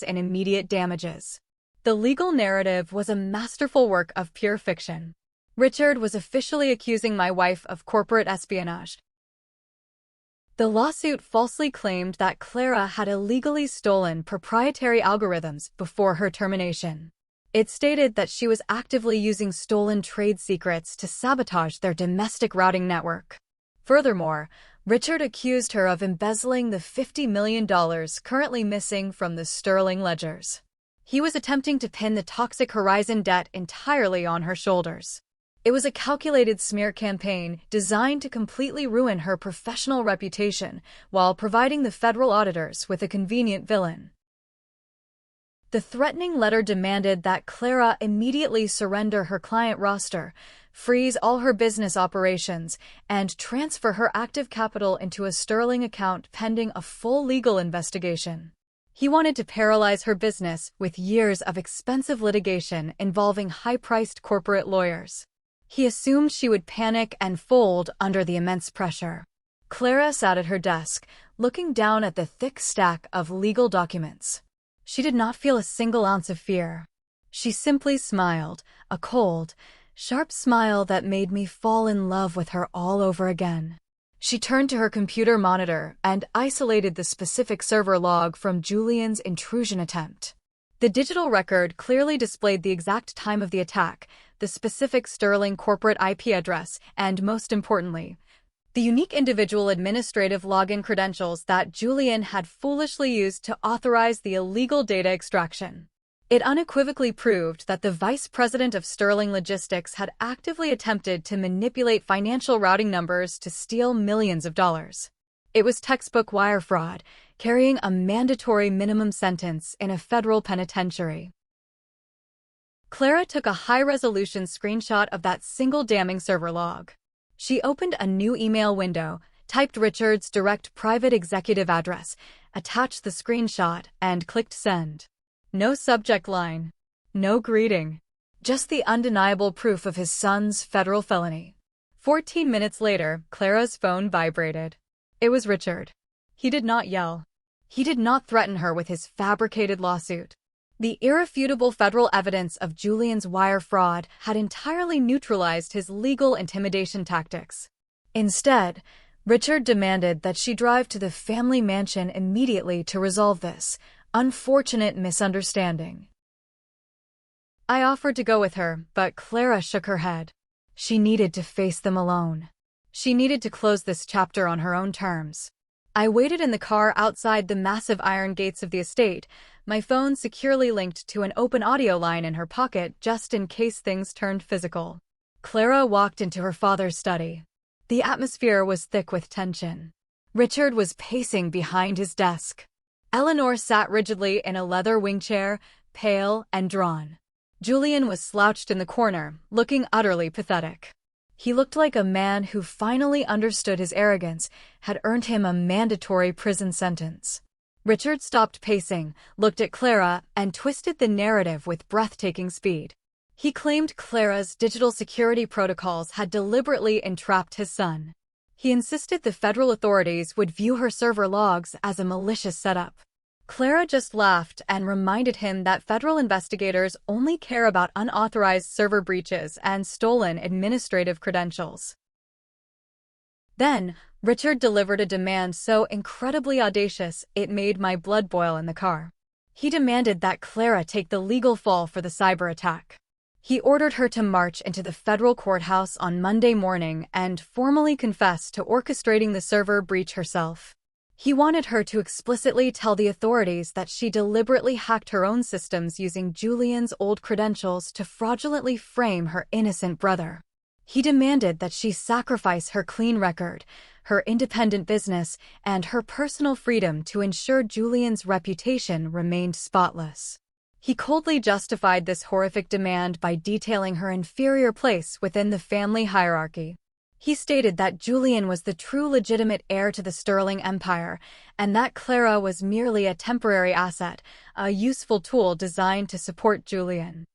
Speaker 1: in immediate damages. The legal narrative was a masterful work of pure fiction. Richard was officially accusing my wife of corporate espionage. The lawsuit falsely claimed that Clara had illegally stolen proprietary algorithms before her termination. It stated that she was actively using stolen trade secrets to sabotage their domestic routing network. Furthermore, Richard accused her of embezzling the $50 million currently missing from the Sterling ledgers. He was attempting to pin the toxic horizon debt entirely on her shoulders. It was a calculated smear campaign designed to completely ruin her professional reputation while providing the federal auditors with a convenient villain. The threatening letter demanded that Clara immediately surrender her client roster, freeze all her business operations, and transfer her active capital into a Sterling account pending a full legal investigation. He wanted to paralyze her business with years of expensive litigation involving high-priced corporate lawyers. He assumed she would panic and fold under the immense pressure. Clara sat at her desk, looking down at the thick stack of legal documents. She did not feel a single ounce of fear. She simply smiled, a cold, sharp smile that made me fall in love with her all over again. She turned to her computer monitor and isolated the specific server log from Julian's intrusion attempt. The digital record clearly displayed the exact time of the attack, the specific Sterling corporate IP address, and most importantly, the unique individual administrative login credentials that Julian had foolishly used to authorize the illegal data extraction. It unequivocally proved that the vice president of Sterling Logistics had actively attempted to manipulate financial routing numbers to steal millions of dollars. It was textbook wire fraud, carrying a mandatory minimum sentence in a federal penitentiary. Clara took a high-resolution screenshot of that single damning server log. She opened a new email window, typed Richard's direct private executive address, attached the screenshot, and clicked send. No subject line. No greeting. Just the undeniable proof of his son's federal felony. 14 minutes later, Clara's phone vibrated. It was Richard. He did not yell. He did not threaten her with his fabricated lawsuit. The irrefutable federal evidence of Julian's wire fraud had entirely neutralized his legal intimidation tactics. Instead, Richard demanded that she drive to the family mansion immediately to resolve this unfortunate misunderstanding. I offered to go with her, but Clara shook her head. She needed to face them alone. She needed to close this chapter on her own terms. I waited in the car outside the massive iron gates of the estate, my phone securely linked to an open audio line in her pocket just in case things turned physical. Clara walked into her father's study. The atmosphere was thick with tension. Richard was pacing behind his desk. Eleanor sat rigidly in a leather wingchair, pale and drawn. Julian was slouched in the corner, looking utterly pathetic. He looked like a man who finally understood his arrogance had earned him a mandatory prison sentence. Richard stopped pacing, looked at Clara, and twisted the narrative with breathtaking speed. He claimed Clara's digital security protocols had deliberately entrapped his son. He insisted the federal authorities would view her server logs as a malicious setup. Clara just laughed and reminded him that federal investigators only care about unauthorized server breaches and stolen administrative credentials. Then, Richard delivered a demand so incredibly audacious it made my blood boil in the car. He demanded that Clara take the legal fall for the cyber attack. He ordered her to march into the federal courthouse on Monday morning and formally confess to orchestrating the server breach herself. He wanted her to explicitly tell the authorities that she deliberately hacked her own systems using Julian's old credentials to fraudulently frame her innocent brother. He demanded that she sacrifice her clean record, her independent business, and her personal freedom to ensure Julian's reputation remained spotless. He coldly justified this horrific demand by detailing her inferior place within the family hierarchy. He stated that Julian was the true legitimate heir to the Sterling Empire, and that Clara was merely a temporary asset, a useful tool designed to support Julian.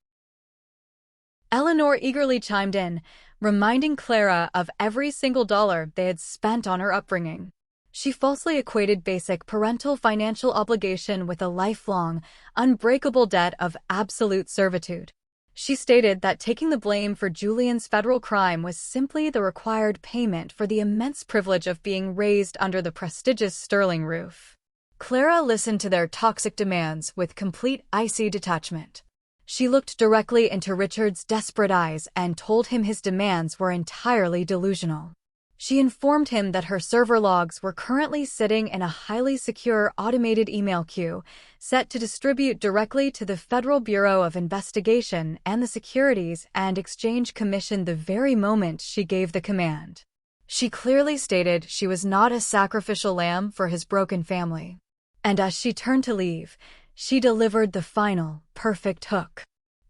Speaker 1: Eleanor eagerly chimed in, reminding Clara of every single dollar they had spent on her upbringing. She falsely equated basic parental financial obligation with a lifelong, unbreakable debt of absolute servitude. She stated that taking the blame for Julian's federal crime was simply the required payment for the immense privilege of being raised under the prestigious Sterling roof. Clara listened to their toxic demands with complete icy detachment. She looked directly into Richard's desperate eyes and told him his demands were entirely delusional. She informed him that her server logs were currently sitting in a highly secure automated email queue, set to distribute directly to the Federal Bureau of Investigation and the Securities and Exchange Commission the very moment she gave the command. She clearly stated she was not a sacrificial lamb for his broken family. And as she turned to leave, she delivered the final, perfect hook.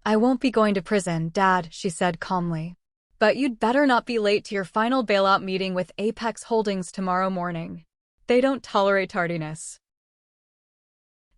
Speaker 1: "I won't be going to prison, Dad," she said calmly. "But you'd better not be late to your final bailout meeting with Apex Holdings tomorrow morning. They don't tolerate tardiness."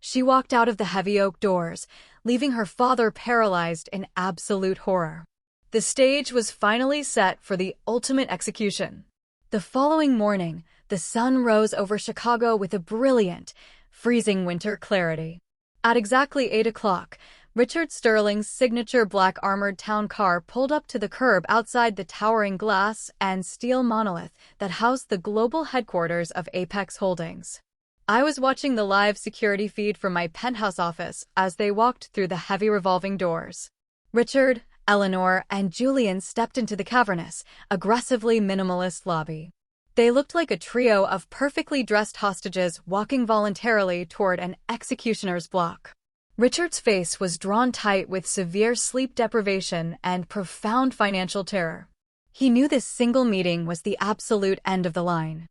Speaker 1: She walked out of the heavy oak doors, leaving her father paralyzed in absolute horror. The stage was finally set for the ultimate execution. The following morning, the sun rose over Chicago with a brilliant, freezing winter clarity. At exactly 8 o'clock, Richard Sterling's signature black armored town car pulled up to the curb outside the towering glass and steel monolith that housed the global headquarters of Apex Holdings. I was watching the live security feed from my penthouse office as they walked through the heavy revolving doors. Richard, Eleanor, and Julian stepped into the cavernous, aggressively minimalist lobby. They looked like a trio of perfectly dressed hostages walking voluntarily toward an executioner's block. Richard's face was drawn tight with severe sleep deprivation and profound financial terror. He knew this single meeting was the absolute end of the line.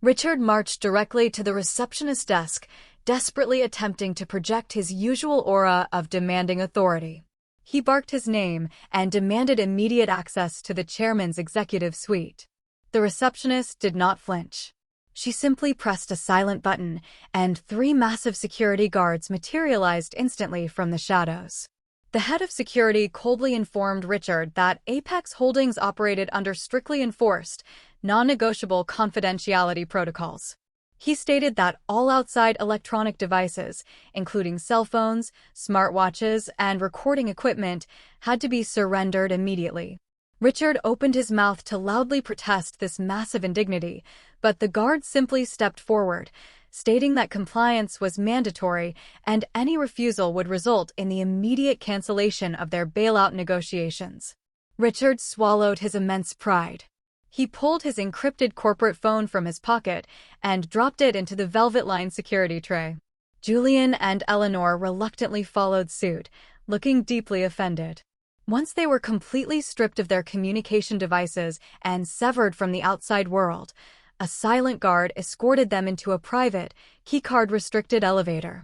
Speaker 1: Richard marched directly to the receptionist's desk, desperately attempting to project his usual aura of demanding authority. He barked his name and demanded immediate access to the chairman's executive suite. The receptionist did not flinch. She simply pressed a silent button, and 3 massive security guards materialized instantly from the shadows. The head of security coldly informed Richard that Apex Holdings operated under strictly enforced, non-negotiable confidentiality protocols. He stated that all outside electronic devices, including cell phones, smartwatches, and recording equipment, had to be surrendered immediately. Richard opened his mouth to loudly protest this massive indignity, but the guard simply stepped forward, stating that compliance was mandatory and any refusal would result in the immediate cancellation of their bailout negotiations. Richard swallowed his immense pride. He pulled his encrypted corporate phone from his pocket and dropped it into the velvet-lined security tray. Julian and Eleanor reluctantly followed suit, looking deeply offended. Once they were completely stripped of their communication devices and severed from the outside world, a silent guard escorted them into a private, keycard-restricted elevator.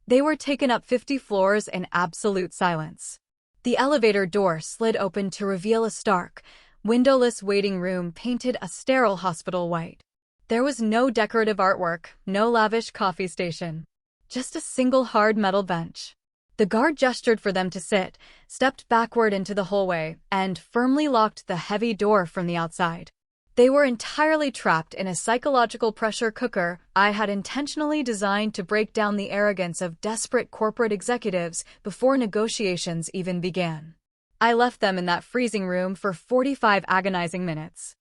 Speaker 1: They were taken up 50 floors in absolute silence. The elevator door slid open to reveal a stark, windowless waiting room painted a sterile hospital white. There was no decorative artwork, no lavish coffee station. Just a single hard metal bench. The guard gestured for them to sit, stepped backward into the hallway, and firmly locked the heavy door from the outside. They were entirely trapped in a psychological pressure cooker I had intentionally designed to break down the arrogance of desperate corporate executives before negotiations even began. I left them in that freezing room for 45 agonizing minutes.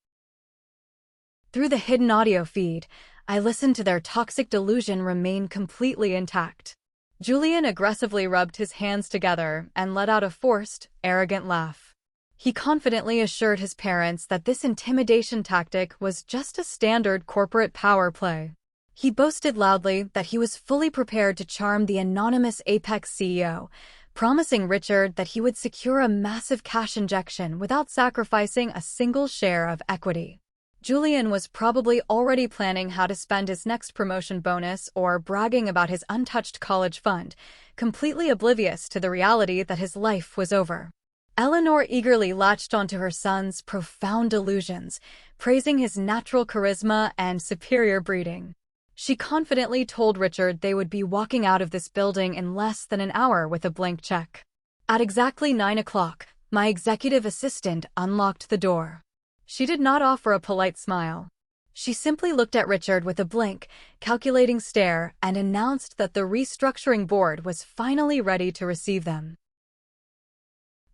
Speaker 1: Through the hidden audio feed, I listened to their toxic delusion remain completely intact. Julian aggressively rubbed his hands together and let out a forced, arrogant laugh. He confidently assured his parents that this intimidation tactic was just a standard corporate power play. He boasted loudly that he was fully prepared to charm the anonymous Apex CEO, promising Richard that he would secure a massive cash injection without sacrificing a single share of equity. Julian was probably already planning how to spend his next promotion bonus or bragging about his untouched college fund, completely oblivious to the reality that his life was over. Eleanor eagerly latched onto her son's profound delusions, praising his natural charisma and superior breeding. She confidently told Richard they would be walking out of this building in less than an hour with a blank check. At exactly 9 o'clock, my executive assistant unlocked the door. She did not offer a polite smile. She simply looked at Richard with a blank, calculating stare and announced that the restructuring board was finally ready to receive them.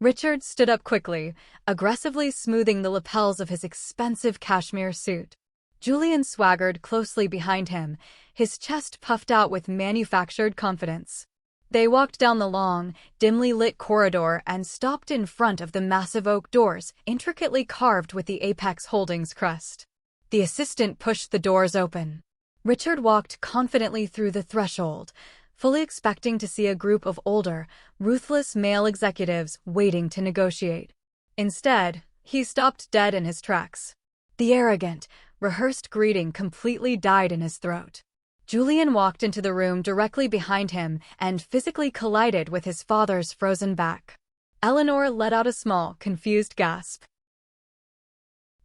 Speaker 1: Richard stood up quickly, aggressively smoothing the lapels of his expensive cashmere suit. Julian swaggered closely behind him, his chest puffed out with manufactured confidence. They walked down the long, dimly lit corridor and stopped in front of the massive oak doors, intricately carved with the Apex Holdings crest. The assistant pushed the doors open. Richard walked confidently through the threshold, fully expecting to see a group of older, ruthless male executives waiting to negotiate. Instead, he stopped dead in his tracks. The arrogant, rehearsed greeting completely died in his throat. Julian walked into the room directly behind him and physically collided with his father's frozen back. Eleanor let out a small, confused gasp.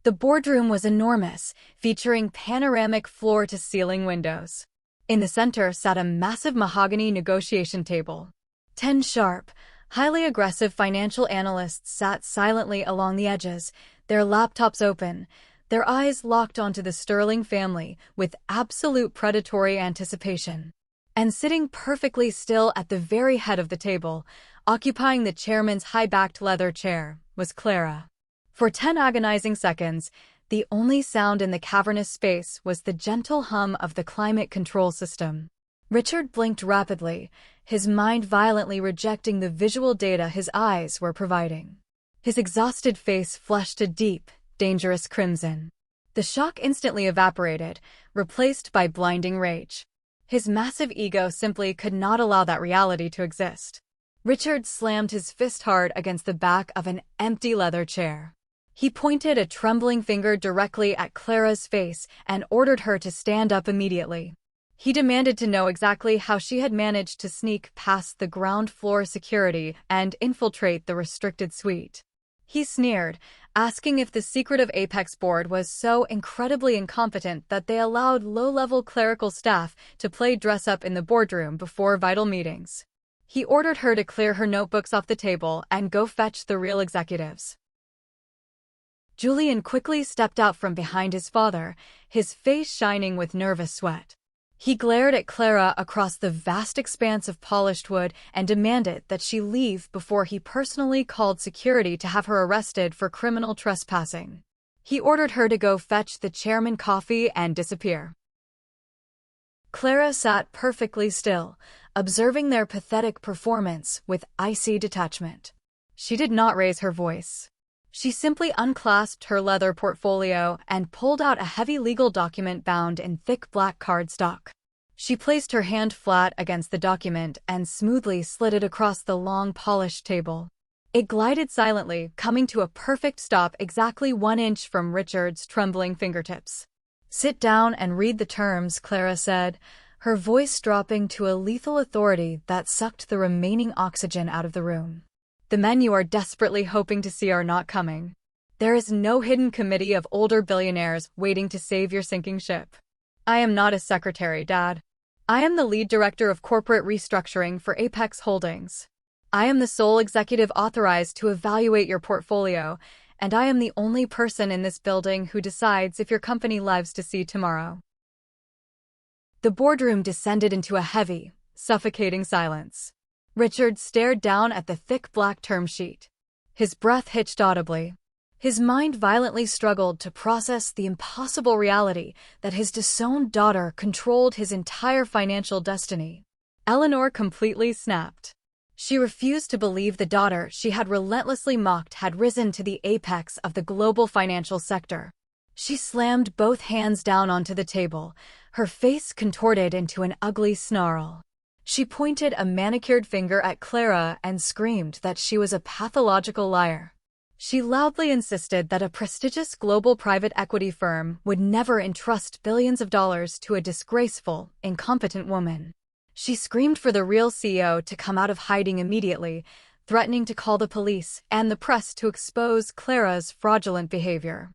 Speaker 1: The boardroom was enormous, featuring panoramic floor-to-ceiling windows. In the center sat a massive mahogany negotiation table. 10 sharp, highly aggressive financial analysts sat silently along the edges, their laptops open, their eyes locked onto the Sterling family with absolute predatory anticipation. And sitting perfectly still at the very head of the table, occupying the chairman's high-backed leather chair, was Clara. For 10 agonizing seconds, the only sound in the cavernous space was the gentle hum of the climate control system. Richard blinked rapidly, his mind violently rejecting the visual data his eyes were providing. His exhausted face flushed a deep, dangerous crimson. The shock instantly evaporated, replaced by blinding rage. His massive ego simply could not allow that reality to exist. Richard slammed his fist hard against the back of an empty leather chair. He pointed a trembling finger directly at Clara's face and ordered her to stand up immediately. He demanded to know exactly how she had managed to sneak past the ground floor security and infiltrate the restricted suite. He sneered, asking if the secretive Apex board was so incredibly incompetent that they allowed low-level clerical staff to play dress-up in the boardroom before vital meetings. He ordered her to clear her notebooks off the table and go fetch the real executives. Julian quickly stepped out from behind his father, his face shining with nervous sweat. He glared at Clara across the vast expanse of polished wood and demanded that she leave before he personally called security to have her arrested for criminal trespassing. He ordered her to go fetch the chairman coffee and disappear. Clara sat perfectly still, observing their pathetic performance with icy detachment. She did not raise her voice. She simply unclasped her leather portfolio and pulled out a heavy legal document bound in thick black cardstock. She placed her hand flat against the document and smoothly slid it across the long polished table. It glided silently, coming to a perfect stop exactly 1 inch from Richard's trembling fingertips. "Sit down and read the terms," Clara said, her voice dropping to a lethal authority that sucked the remaining oxygen out of the room. "The men you are desperately hoping to see are not coming. There is no hidden committee of older billionaires waiting to save your sinking ship. I am not a secretary, Dad. I am the lead director of corporate restructuring for Apex Holdings. I am the sole executive authorized to evaluate your portfolio, and I am the only person in this building who decides if your company lives to see tomorrow." The boardroom descended into a heavy, suffocating silence. Richard stared down at the thick black term sheet. His breath hitched audibly. His mind violently struggled to process the impossible reality that his disowned daughter controlled his entire financial destiny. Eleanor completely snapped. She refused to believe the daughter she had relentlessly mocked had risen to the apex of the global financial sector. She slammed both hands down onto the table, her face contorted into an ugly snarl. She pointed a manicured finger at Clara and screamed that she was a pathological liar. She loudly insisted that a prestigious global private equity firm would never entrust billions of dollars to a disgraceful, incompetent woman. She screamed for the real CEO to come out of hiding immediately, threatening to call the police and the press to expose Clara's fraudulent behavior.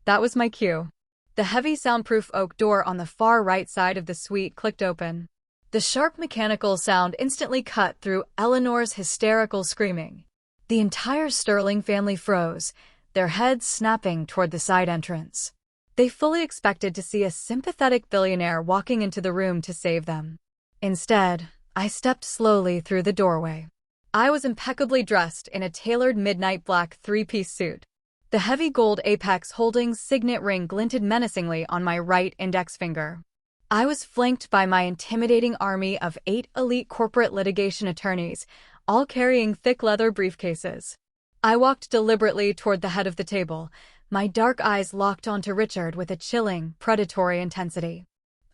Speaker 1: That was my cue. The heavy soundproof oak door on the far right side of the suite clicked open. The sharp mechanical sound instantly cut through Eleanor's hysterical screaming. The entire Sterling family froze, their heads snapping toward the side entrance. They fully expected to see a sympathetic billionaire walking into the room to save them. Instead, I stepped slowly through the doorway. I was impeccably dressed in a tailored midnight black three-piece suit. The heavy gold Apex Holdings signet ring glinted menacingly on my right index finger. I was flanked by my intimidating army of 8 elite corporate litigation attorneys, all carrying thick leather briefcases. I walked deliberately toward the head of the table, my dark eyes locked onto Richard with a chilling, predatory intensity.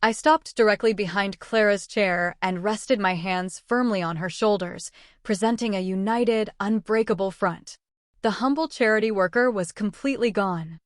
Speaker 1: I stopped directly behind Clara's chair and rested my hands firmly on her shoulders, presenting a united, unbreakable front. The humble charity worker was completely gone.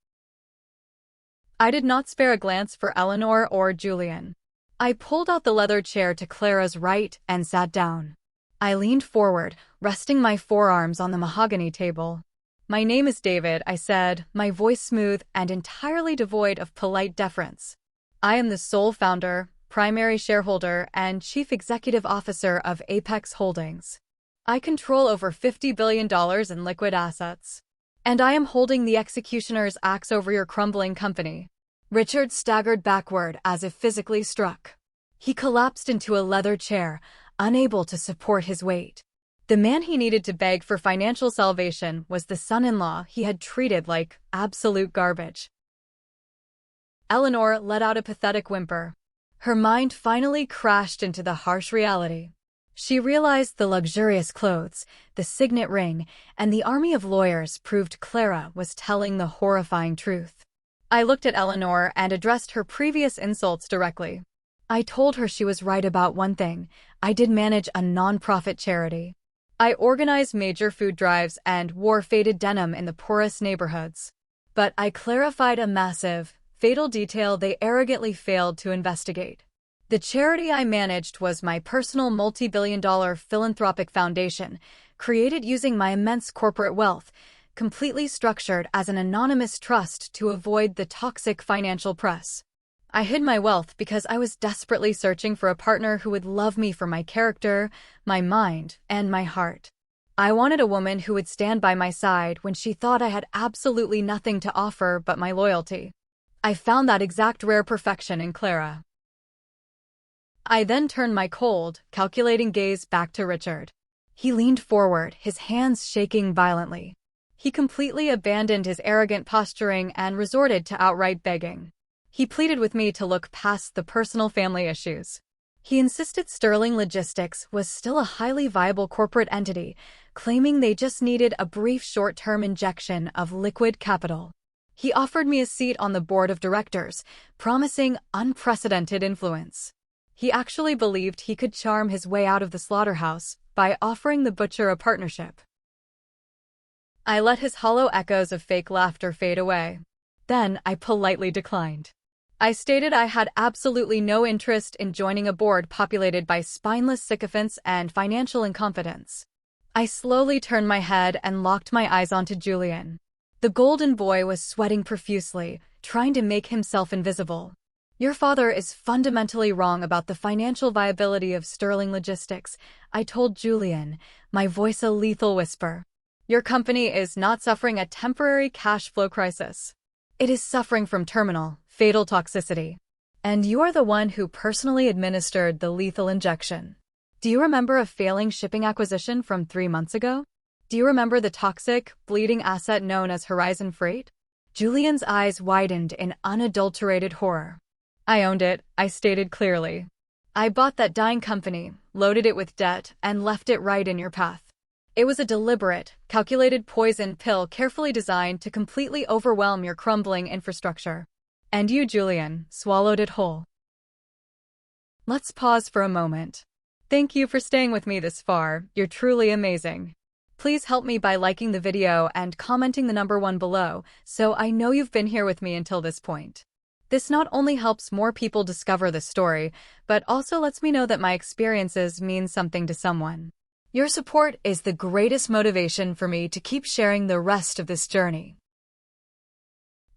Speaker 1: I did not spare a glance for Eleanor or Julian. I pulled out the leather chair to Clara's right and sat down. I leaned forward, resting my forearms on the mahogany table. "My name is David," I said, my voice smooth and entirely devoid of polite deference. "I am the sole founder, primary shareholder, and chief executive officer of Apex Holdings. I control over $50 billion in liquid assets. And I am holding the executioner's axe over your crumbling company." Richard staggered backward as if physically struck. He collapsed into a leather chair, unable to support his weight. The man he needed to beg for financial salvation was the son-in-law he had treated like absolute garbage. Eleanor let out a pathetic whimper. Her mind finally crashed into the harsh reality. She realized the luxurious clothes, the signet ring, and the army of lawyers proved Clara was telling the horrifying truth. I looked at Eleanor and addressed her previous insults directly. I told her she was right about one thing: I did manage a non-profit charity. I organized major food drives and wore faded denim in the poorest neighborhoods. But I clarified a massive, fatal detail they arrogantly failed to investigate. The charity I managed was my personal multi-billion-dollar philanthropic foundation, created using my immense corporate wealth, completely structured as an anonymous trust to avoid the toxic financial press. I hid my wealth because I was desperately searching for a partner who would love me for my character, my mind, and my heart. I wanted a woman who would stand by my side when she thought I had absolutely nothing to offer but my loyalty. I found that exact rare perfection in Clara. I then turned my cold, calculating gaze back to Richard. He leaned forward, his hands shaking violently. He completely abandoned his arrogant posturing and resorted to outright begging. He pleaded with me to look past the personal family issues. He insisted Sterling Logistics was still a highly viable corporate entity, claiming they just needed a brief short-term injection of liquid capital. He offered me a seat on the board of directors, promising unprecedented influence. He actually believed he could charm his way out of the slaughterhouse by offering the butcher a partnership. I let his hollow echoes of fake laughter fade away. Then I politely declined. I stated I had absolutely no interest in joining a board populated by spineless sycophants and financial incompetents. I slowly turned my head and locked my eyes onto Julian. The golden boy was sweating profusely, trying to make himself invisible. "Your father is fundamentally wrong about the financial viability of Sterling Logistics," I told Julian, my voice a lethal whisper. Your company is not suffering a temporary cash flow crisis. It is suffering from terminal, fatal toxicity. And you are the one who personally administered the lethal injection. Do you remember a failing shipping acquisition from 3 months ago? Do you remember the toxic, bleeding asset known as Horizon Freight? Julian's eyes widened in unadulterated horror. I owned it, I stated clearly. I bought that dying company, loaded it with debt, and left it right in your path. It was a deliberate, calculated poison pill carefully designed to completely overwhelm your crumbling infrastructure. And you, Julian, swallowed it whole. Let's pause for a moment. Thank you for staying with me this far, you're truly amazing. Please help me by liking the video and commenting the number 1 below, so I know you've been here with me until this point. This not only helps more people discover the story, but also lets me know that my experiences mean something to someone. Your support is the greatest motivation for me to keep sharing the rest of this journey.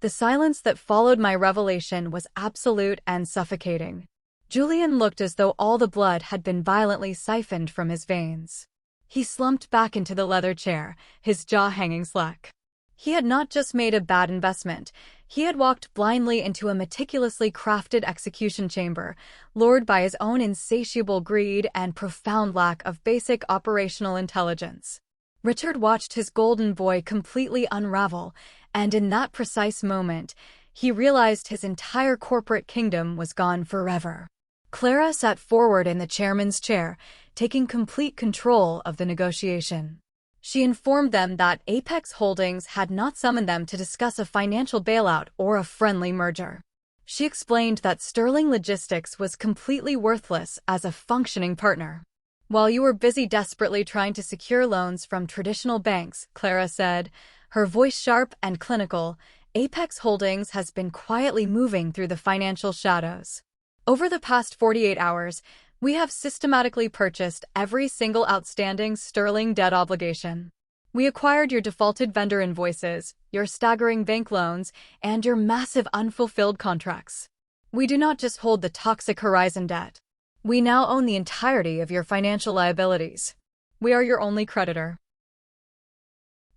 Speaker 1: The silence that followed my revelation was absolute and suffocating. Julian looked as though all the blood had been violently siphoned from his veins. He slumped back into the leather chair, his jaw hanging slack. He had not just made a bad investment, he had walked blindly into a meticulously crafted execution chamber, lured by his own insatiable greed and profound lack of basic operational intelligence. Richard watched his golden boy completely unravel, and in that precise moment, he realized his entire corporate kingdom was gone forever. Clara sat forward in the chairman's chair, taking complete control of the negotiation. She informed them that Apex Holdings had not summoned them to discuss a financial bailout or a friendly merger. She explained that Sterling Logistics was completely worthless as a functioning partner. While you were busy desperately trying to secure loans from traditional banks, Clara said, her voice sharp and clinical, Apex Holdings has been quietly moving through the financial shadows. Over the past 48 hours, we have systematically purchased every single outstanding Sterling debt obligation. We acquired your defaulted vendor invoices, your staggering bank loans, and your massive unfulfilled contracts. We do not just hold the toxic Horizon debt. We now own the entirety of your financial liabilities. We are your only creditor.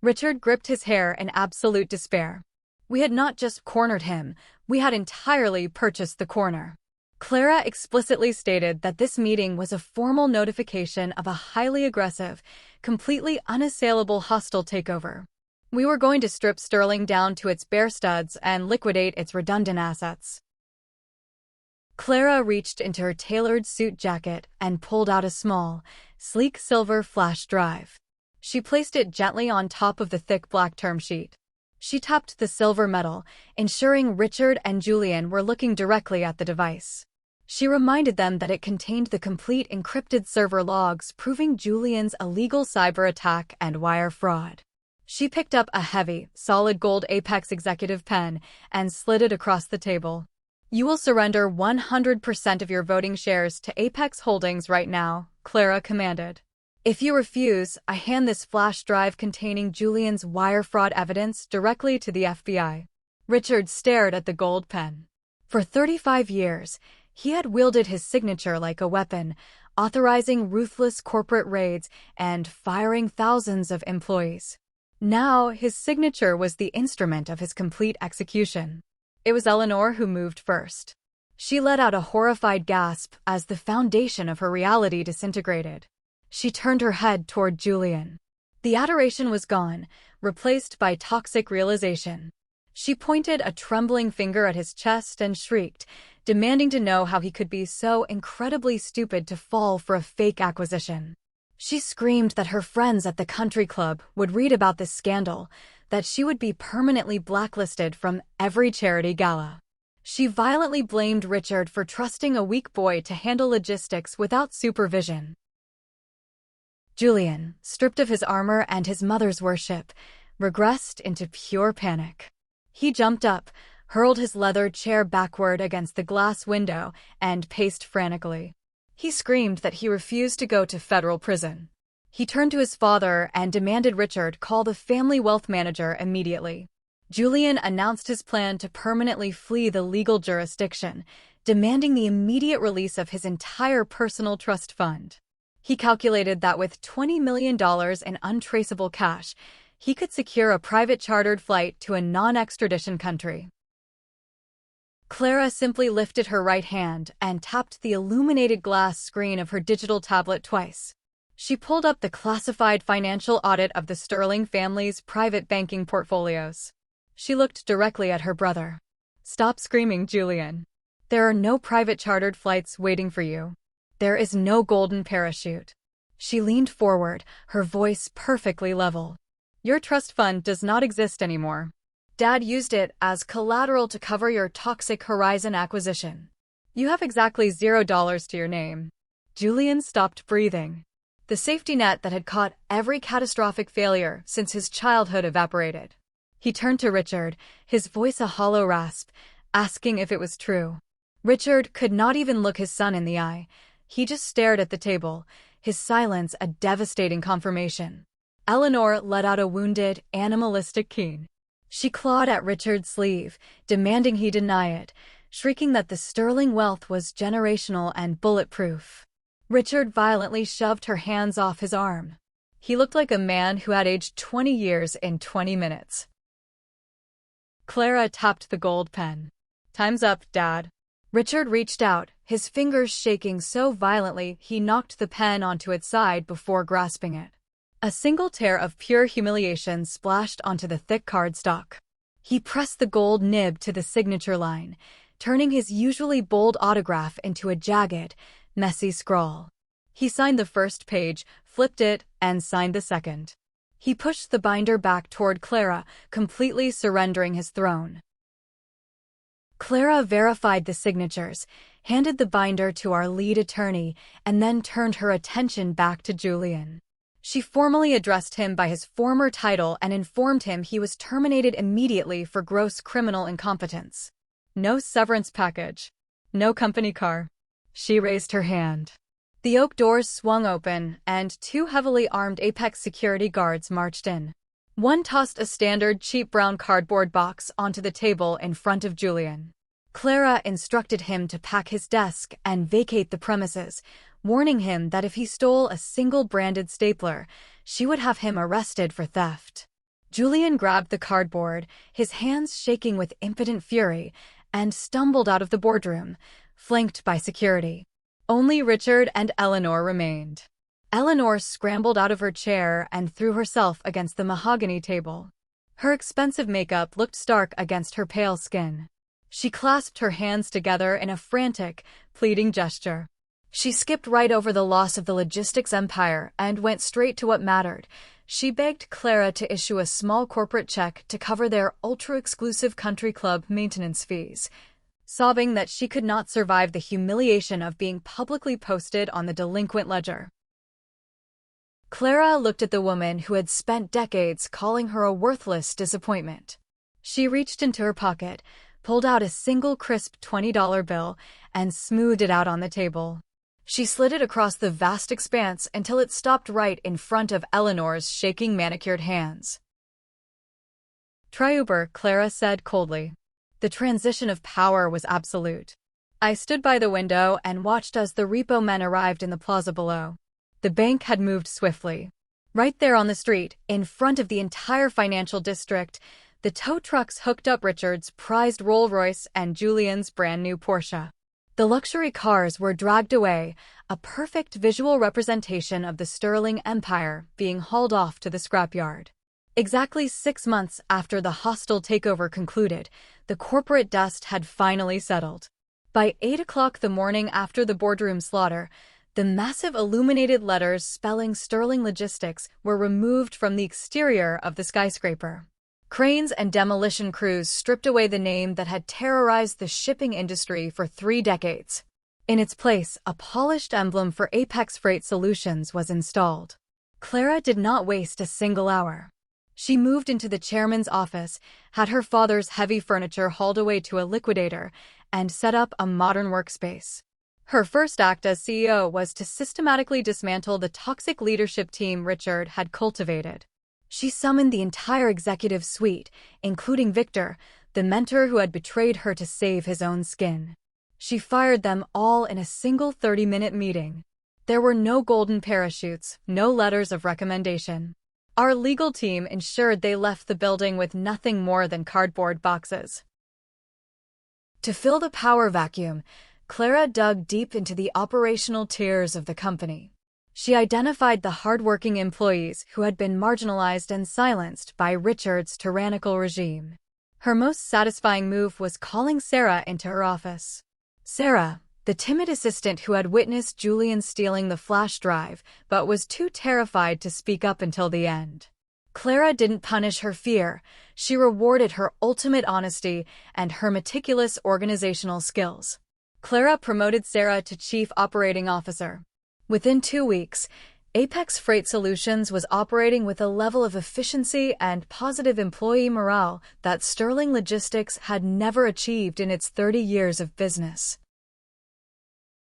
Speaker 1: Richard gripped his hair in absolute despair. We had not just cornered him, we had entirely purchased the corner. Clara explicitly stated that this meeting was a formal notification of a highly aggressive, completely unassailable hostile takeover. We were going to strip Sterling down to its bare studs and liquidate its redundant assets. Clara reached into her tailored suit jacket and pulled out a small, sleek silver flash drive. She placed it gently on top of the thick black term sheet. She tapped the silver metal, ensuring Richard and Julian were looking directly at the device. She reminded them that it contained the complete encrypted server logs proving Julian's illegal cyber attack and wire fraud. She picked up a heavy, solid gold Apex executive pen and slid it across the table. You will surrender 100% of your voting shares to Apex Holdings right now, Clara commanded. If you refuse, I hand this flash drive containing Julian's wire fraud evidence directly to the FBI. Richard stared at the gold pen. For 35 years, he had wielded his signature like a weapon, authorizing ruthless corporate raids and firing thousands of employees. Now, his signature was the instrument of his complete execution. It was Eleanor who moved first. She let out a horrified gasp as the foundation of her reality disintegrated. She turned her head toward Julian. The adoration was gone, replaced by toxic realization. She pointed a trembling finger at his chest and shrieked, demanding to know how he could be so incredibly stupid to fall for a fake acquisition. She screamed that her friends at the country club would read about this scandal, that she would be permanently blacklisted from every charity gala. She violently blamed Richard for trusting a weak boy to handle logistics without supervision. Julian, stripped of his armor and his mother's worship, regressed into pure panic. He jumped up, hurled his leather chair backward against the glass window, and paced frantically. He screamed that he refused to go to federal prison. He turned to his father and demanded Richard call the family wealth manager immediately. Julian announced his plan to permanently flee the legal jurisdiction, demanding the immediate release of his entire personal trust fund. He calculated that with $20 million in untraceable cash, he could secure a private chartered flight to a non-extradition country. Clara simply lifted her right hand and tapped the illuminated glass screen of her digital tablet twice. She pulled up the classified financial audit of the Sterling family's private banking portfolios. She looked directly at her brother. "Stop screaming, Julian. There are no private chartered flights waiting for you. There is no golden parachute." She leaned forward, her voice perfectly level. "Your trust fund does not exist anymore. Dad used it as collateral to cover your toxic Horizon acquisition. You have exactly $0 to your name." Julian stopped breathing. The safety net that had caught every catastrophic failure since his childhood evaporated. He turned to Richard, his voice a hollow rasp, asking if it was true. Richard could not even look his son in the eye. He just stared at the table, his silence a devastating confirmation. Eleanor let out a wounded, animalistic keen. She clawed at Richard's sleeve, demanding he deny it, shrieking that the Sterling wealth was generational and bulletproof. Richard violently shoved her hands off his arm. He looked like a man who had aged 20 years in 20 minutes. Clara tapped the gold pen. "Time's up, Dad." Richard reached out, his fingers shaking so violently he knocked the pen onto its side before grasping it. A single tear of pure humiliation splashed onto the thick cardstock. He pressed the gold nib to the signature line, turning his usually bold autograph into a jagged, messy scrawl. He signed the first page, flipped it, and signed the second. He pushed the binder back toward Clara, completely surrendering his throne. Clara verified the signatures, handed the binder to our lead attorney, and then turned her attention back to Julian. She formally addressed him by his former title and informed him he was terminated immediately for gross criminal incompetence. No severance package. No company car. She raised her hand. The oak doors swung open, and two heavily armed Apex security guards marched in. One tossed a standard cheap brown cardboard box onto the table in front of Julian. Clara instructed him to pack his desk and vacate the premises, warning him that if he stole a single branded stapler, she would have him arrested for theft. Julian grabbed the cardboard, his hands shaking with impotent fury, and stumbled out of the boardroom, flanked by security. Only Richard and Eleanor remained. Eleanor scrambled out of her chair and threw herself against the mahogany table. Her expensive makeup looked stark against her pale skin. She clasped her hands together in a frantic, pleading gesture. She skipped right over the loss of the logistics empire and went straight to what mattered. She begged Clara to issue a small corporate check to cover their ultra-exclusive country club maintenance fees, sobbing that she could not survive the humiliation of being publicly posted on the delinquent ledger. Clara looked at the woman who had spent decades calling her a worthless disappointment. She reached into her pocket, pulled out a single crisp $20 bill, and smoothed it out on the table. She slid it across the vast expanse until it stopped right in front of Eleanor's shaking manicured hands. "Try Uber," Clara said coldly. The transition of power was absolute. I stood by the window and watched as the repo men arrived in the plaza below. The bank had moved swiftly. Right there on the street, in front of the entire financial district, the tow trucks hooked up Richard's prized Rolls-Royce and Julian's brand-new Porsche. The luxury cars were dragged away, a perfect visual representation of the Sterling Empire being hauled off to the scrapyard. Exactly 6 months after the hostile takeover concluded, the corporate dust had finally settled. By 8 o'clock the morning after the boardroom slaughter, the massive illuminated letters spelling Sterling Logistics were removed from the exterior of the skyscraper. Cranes and demolition crews stripped away the name that had terrorized the shipping industry for 3 decades. In its place, a polished emblem for Apex Freight Solutions was installed. Clara did not waste a single hour. She moved into the chairman's office, had her father's heavy furniture hauled away to a liquidator, and set up a modern workspace. Her first act as CEO was to systematically dismantle the toxic leadership team Richard had cultivated. She summoned the entire executive suite, including Victor, the mentor who had betrayed her to save his own skin. She fired them all in a single 30-minute meeting. There were no golden parachutes, no letters of recommendation. Our legal team ensured they left the building with nothing more than cardboard boxes. To fill the power vacuum, Clara dug deep into the operational tiers of the company. She identified the hardworking employees who had been marginalized and silenced by Richard's tyrannical regime. Her most satisfying move was calling Sarah into her office. Sarah, the timid assistant who had witnessed Julian stealing the flash drive but was too terrified to speak up until the end. Clara didn't punish her fear. She rewarded her ultimate honesty and her meticulous organizational skills. Clara promoted Sarah to Chief Operating Officer. Within 2 weeks, Apex Freight Solutions was operating with a level of efficiency and positive employee morale that Sterling Logistics had never achieved in its 30 years of business.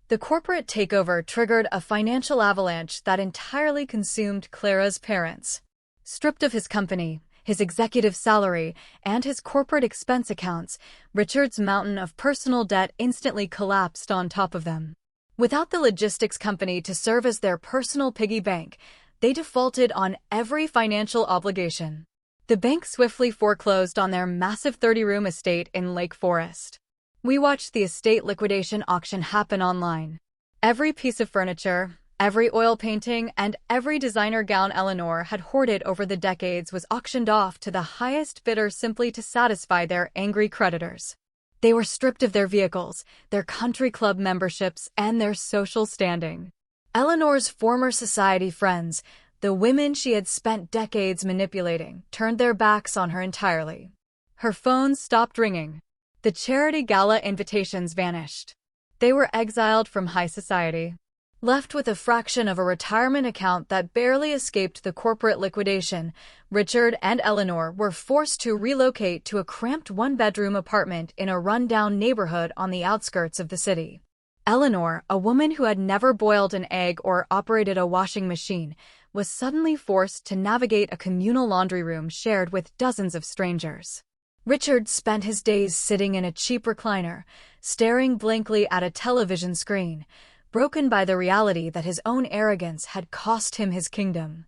Speaker 1: The corporate takeover triggered a financial avalanche that entirely consumed Clara's parents. Stripped of his company, his executive salary, and his corporate expense accounts, Richard's mountain of personal debt instantly collapsed on top of them. Without the logistics company to serve as their personal piggy bank, they defaulted on every financial obligation. The bank swiftly foreclosed on their massive 30-room estate in Lake Forest. We watched the estate liquidation auction happen online. Every piece of furniture, every oil painting, and every designer gown Eleanor had hoarded over the decades was auctioned off to the highest bidder simply to satisfy their angry creditors. They were stripped of their vehicles, their country club memberships, and their social standing. Eleanor's former society friends, the women she had spent decades manipulating, turned their backs on her entirely. Her phone stopped ringing. The charity gala invitations vanished. They were exiled from high society. Left with a fraction of a retirement account that barely escaped the corporate liquidation, Richard and Eleanor were forced to relocate to a cramped one-bedroom apartment in a run-down neighborhood on the outskirts of the city. Eleanor, a woman who had never boiled an egg or operated a washing machine, was suddenly forced to navigate a communal laundry room shared with dozens of strangers. Richard spent his days sitting in a cheap recliner, staring blankly at a television screen, broken by the reality that his own arrogance had cost him his kingdom.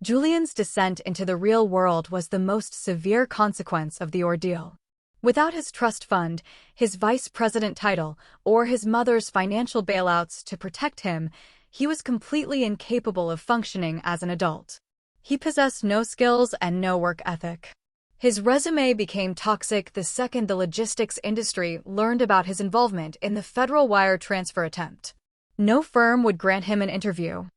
Speaker 1: Julian's descent into the real world was the most severe consequence of the ordeal. Without his trust fund, his vice president title, or his mother's financial bailouts to protect him, he was completely incapable of functioning as an adult. He possessed no skills and no work ethic. His resume became toxic the second the logistics industry learned about his involvement in the federal wire transfer attempt. No firm would grant him an interview.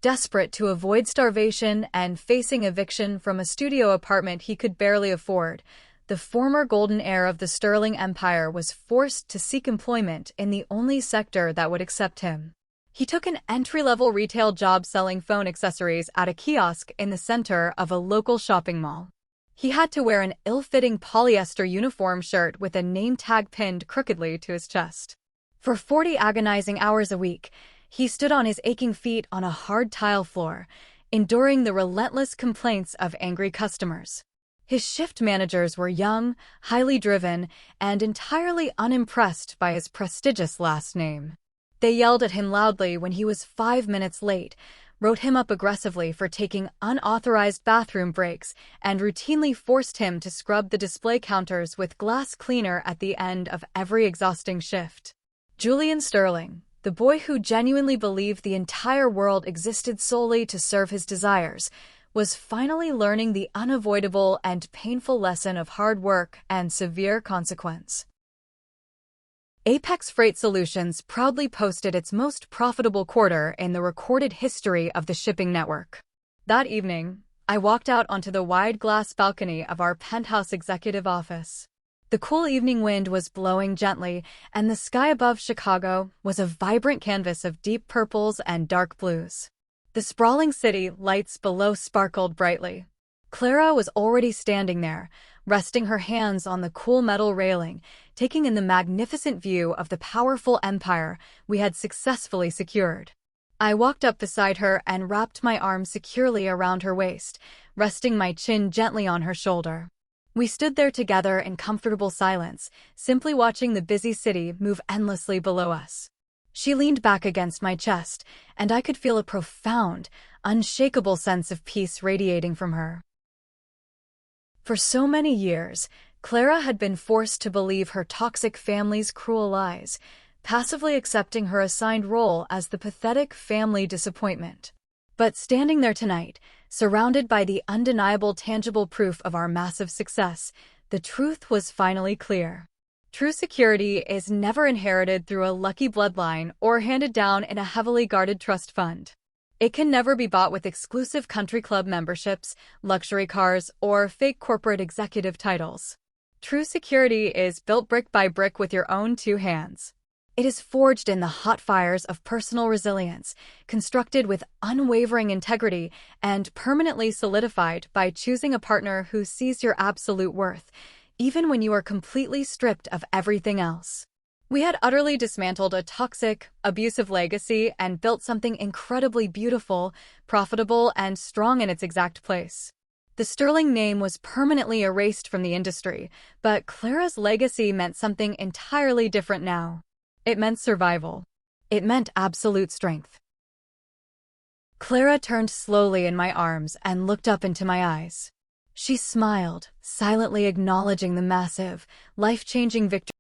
Speaker 1: Desperate to avoid starvation and facing eviction from a studio apartment he could barely afford, the former golden heir of the Sterling Empire was forced to seek employment in the only sector that would accept him. He took an entry-level retail job selling phone accessories at a kiosk in the center of a local shopping mall. He had to wear an ill-fitting polyester uniform shirt with a name tag pinned crookedly to his chest. For 40 agonizing hours a week, he stood on his aching feet on a hard tile floor, enduring the relentless complaints of angry customers. His shift managers were young, highly driven, and entirely unimpressed by his prestigious last name. They yelled at him loudly when he was 5 minutes late, wrote him up aggressively for taking unauthorized bathroom breaks, and routinely forced him to scrub the display counters with glass cleaner at the end of every exhausting shift. Julian Sterling, the boy who genuinely believed the entire world existed solely to serve his desires, was finally learning the unavoidable and painful lesson of hard work and severe consequence. Apex Freight Solutions proudly posted its most profitable quarter in the recorded history of the shipping network. That evening, I walked out onto the wide glass balcony of our penthouse executive office. The cool evening wind was blowing gently, and the sky above Chicago was a vibrant canvas of deep purples and dark blues. The sprawling city lights below sparkled brightly. Clara was already standing there, resting her hands on the cool metal railing, taking in the magnificent view of the powerful empire we had successfully secured. I walked up beside her and wrapped my arm securely around her waist, resting my chin gently on her shoulder. We stood there together in comfortable silence, simply watching the busy city move endlessly below us. She leaned back against my chest, and I could feel a profound, unshakable sense of peace radiating from her. For so many years, Clara had been forced to believe her toxic family's cruel lies, passively accepting her assigned role as the pathetic family disappointment. But standing there tonight, surrounded by the undeniable tangible proof of our massive success, the truth was finally clear. True security is never inherited through a lucky bloodline or handed down in a heavily guarded trust fund. It can never be bought with exclusive country club memberships, luxury cars, or fake corporate executive titles. True security is built brick by brick with your own two hands. It is forged in the hot fires of personal resilience, constructed with unwavering integrity, and permanently solidified by choosing a partner who sees your absolute worth, even when you are completely stripped of everything else. We had utterly dismantled a toxic, abusive legacy and built something incredibly beautiful, profitable, and strong in its exact place. The Sterling name was permanently erased from the industry, but Clara's legacy meant something entirely different now. It meant survival. It meant absolute strength. Clara turned slowly in my arms and looked up into my eyes. She smiled, silently acknowledging the massive, life-changing victory.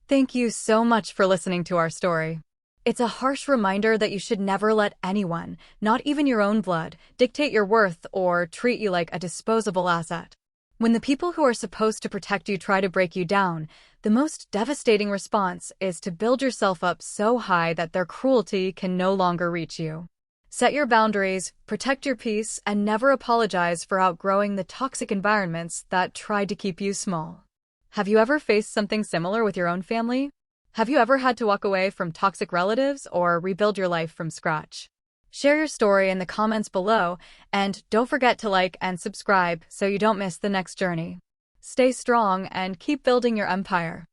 Speaker 1: Thank you so much for listening to our story. It's a harsh reminder that you should never let anyone, not even your own blood, dictate your worth or treat you like a disposable asset. When the people who are supposed to protect you try to break you down, the most devastating response is to build yourself up so high that their cruelty can no longer reach you. Set your boundaries, protect your peace, and never apologize for outgrowing the toxic environments that tried to keep you small. Have you ever faced something similar with your own family? Have you ever had to walk away from toxic relatives or rebuild your life from scratch? Share your story in the comments below, and don't forget to like and subscribe so you don't miss the next journey. Stay strong and keep building your empire.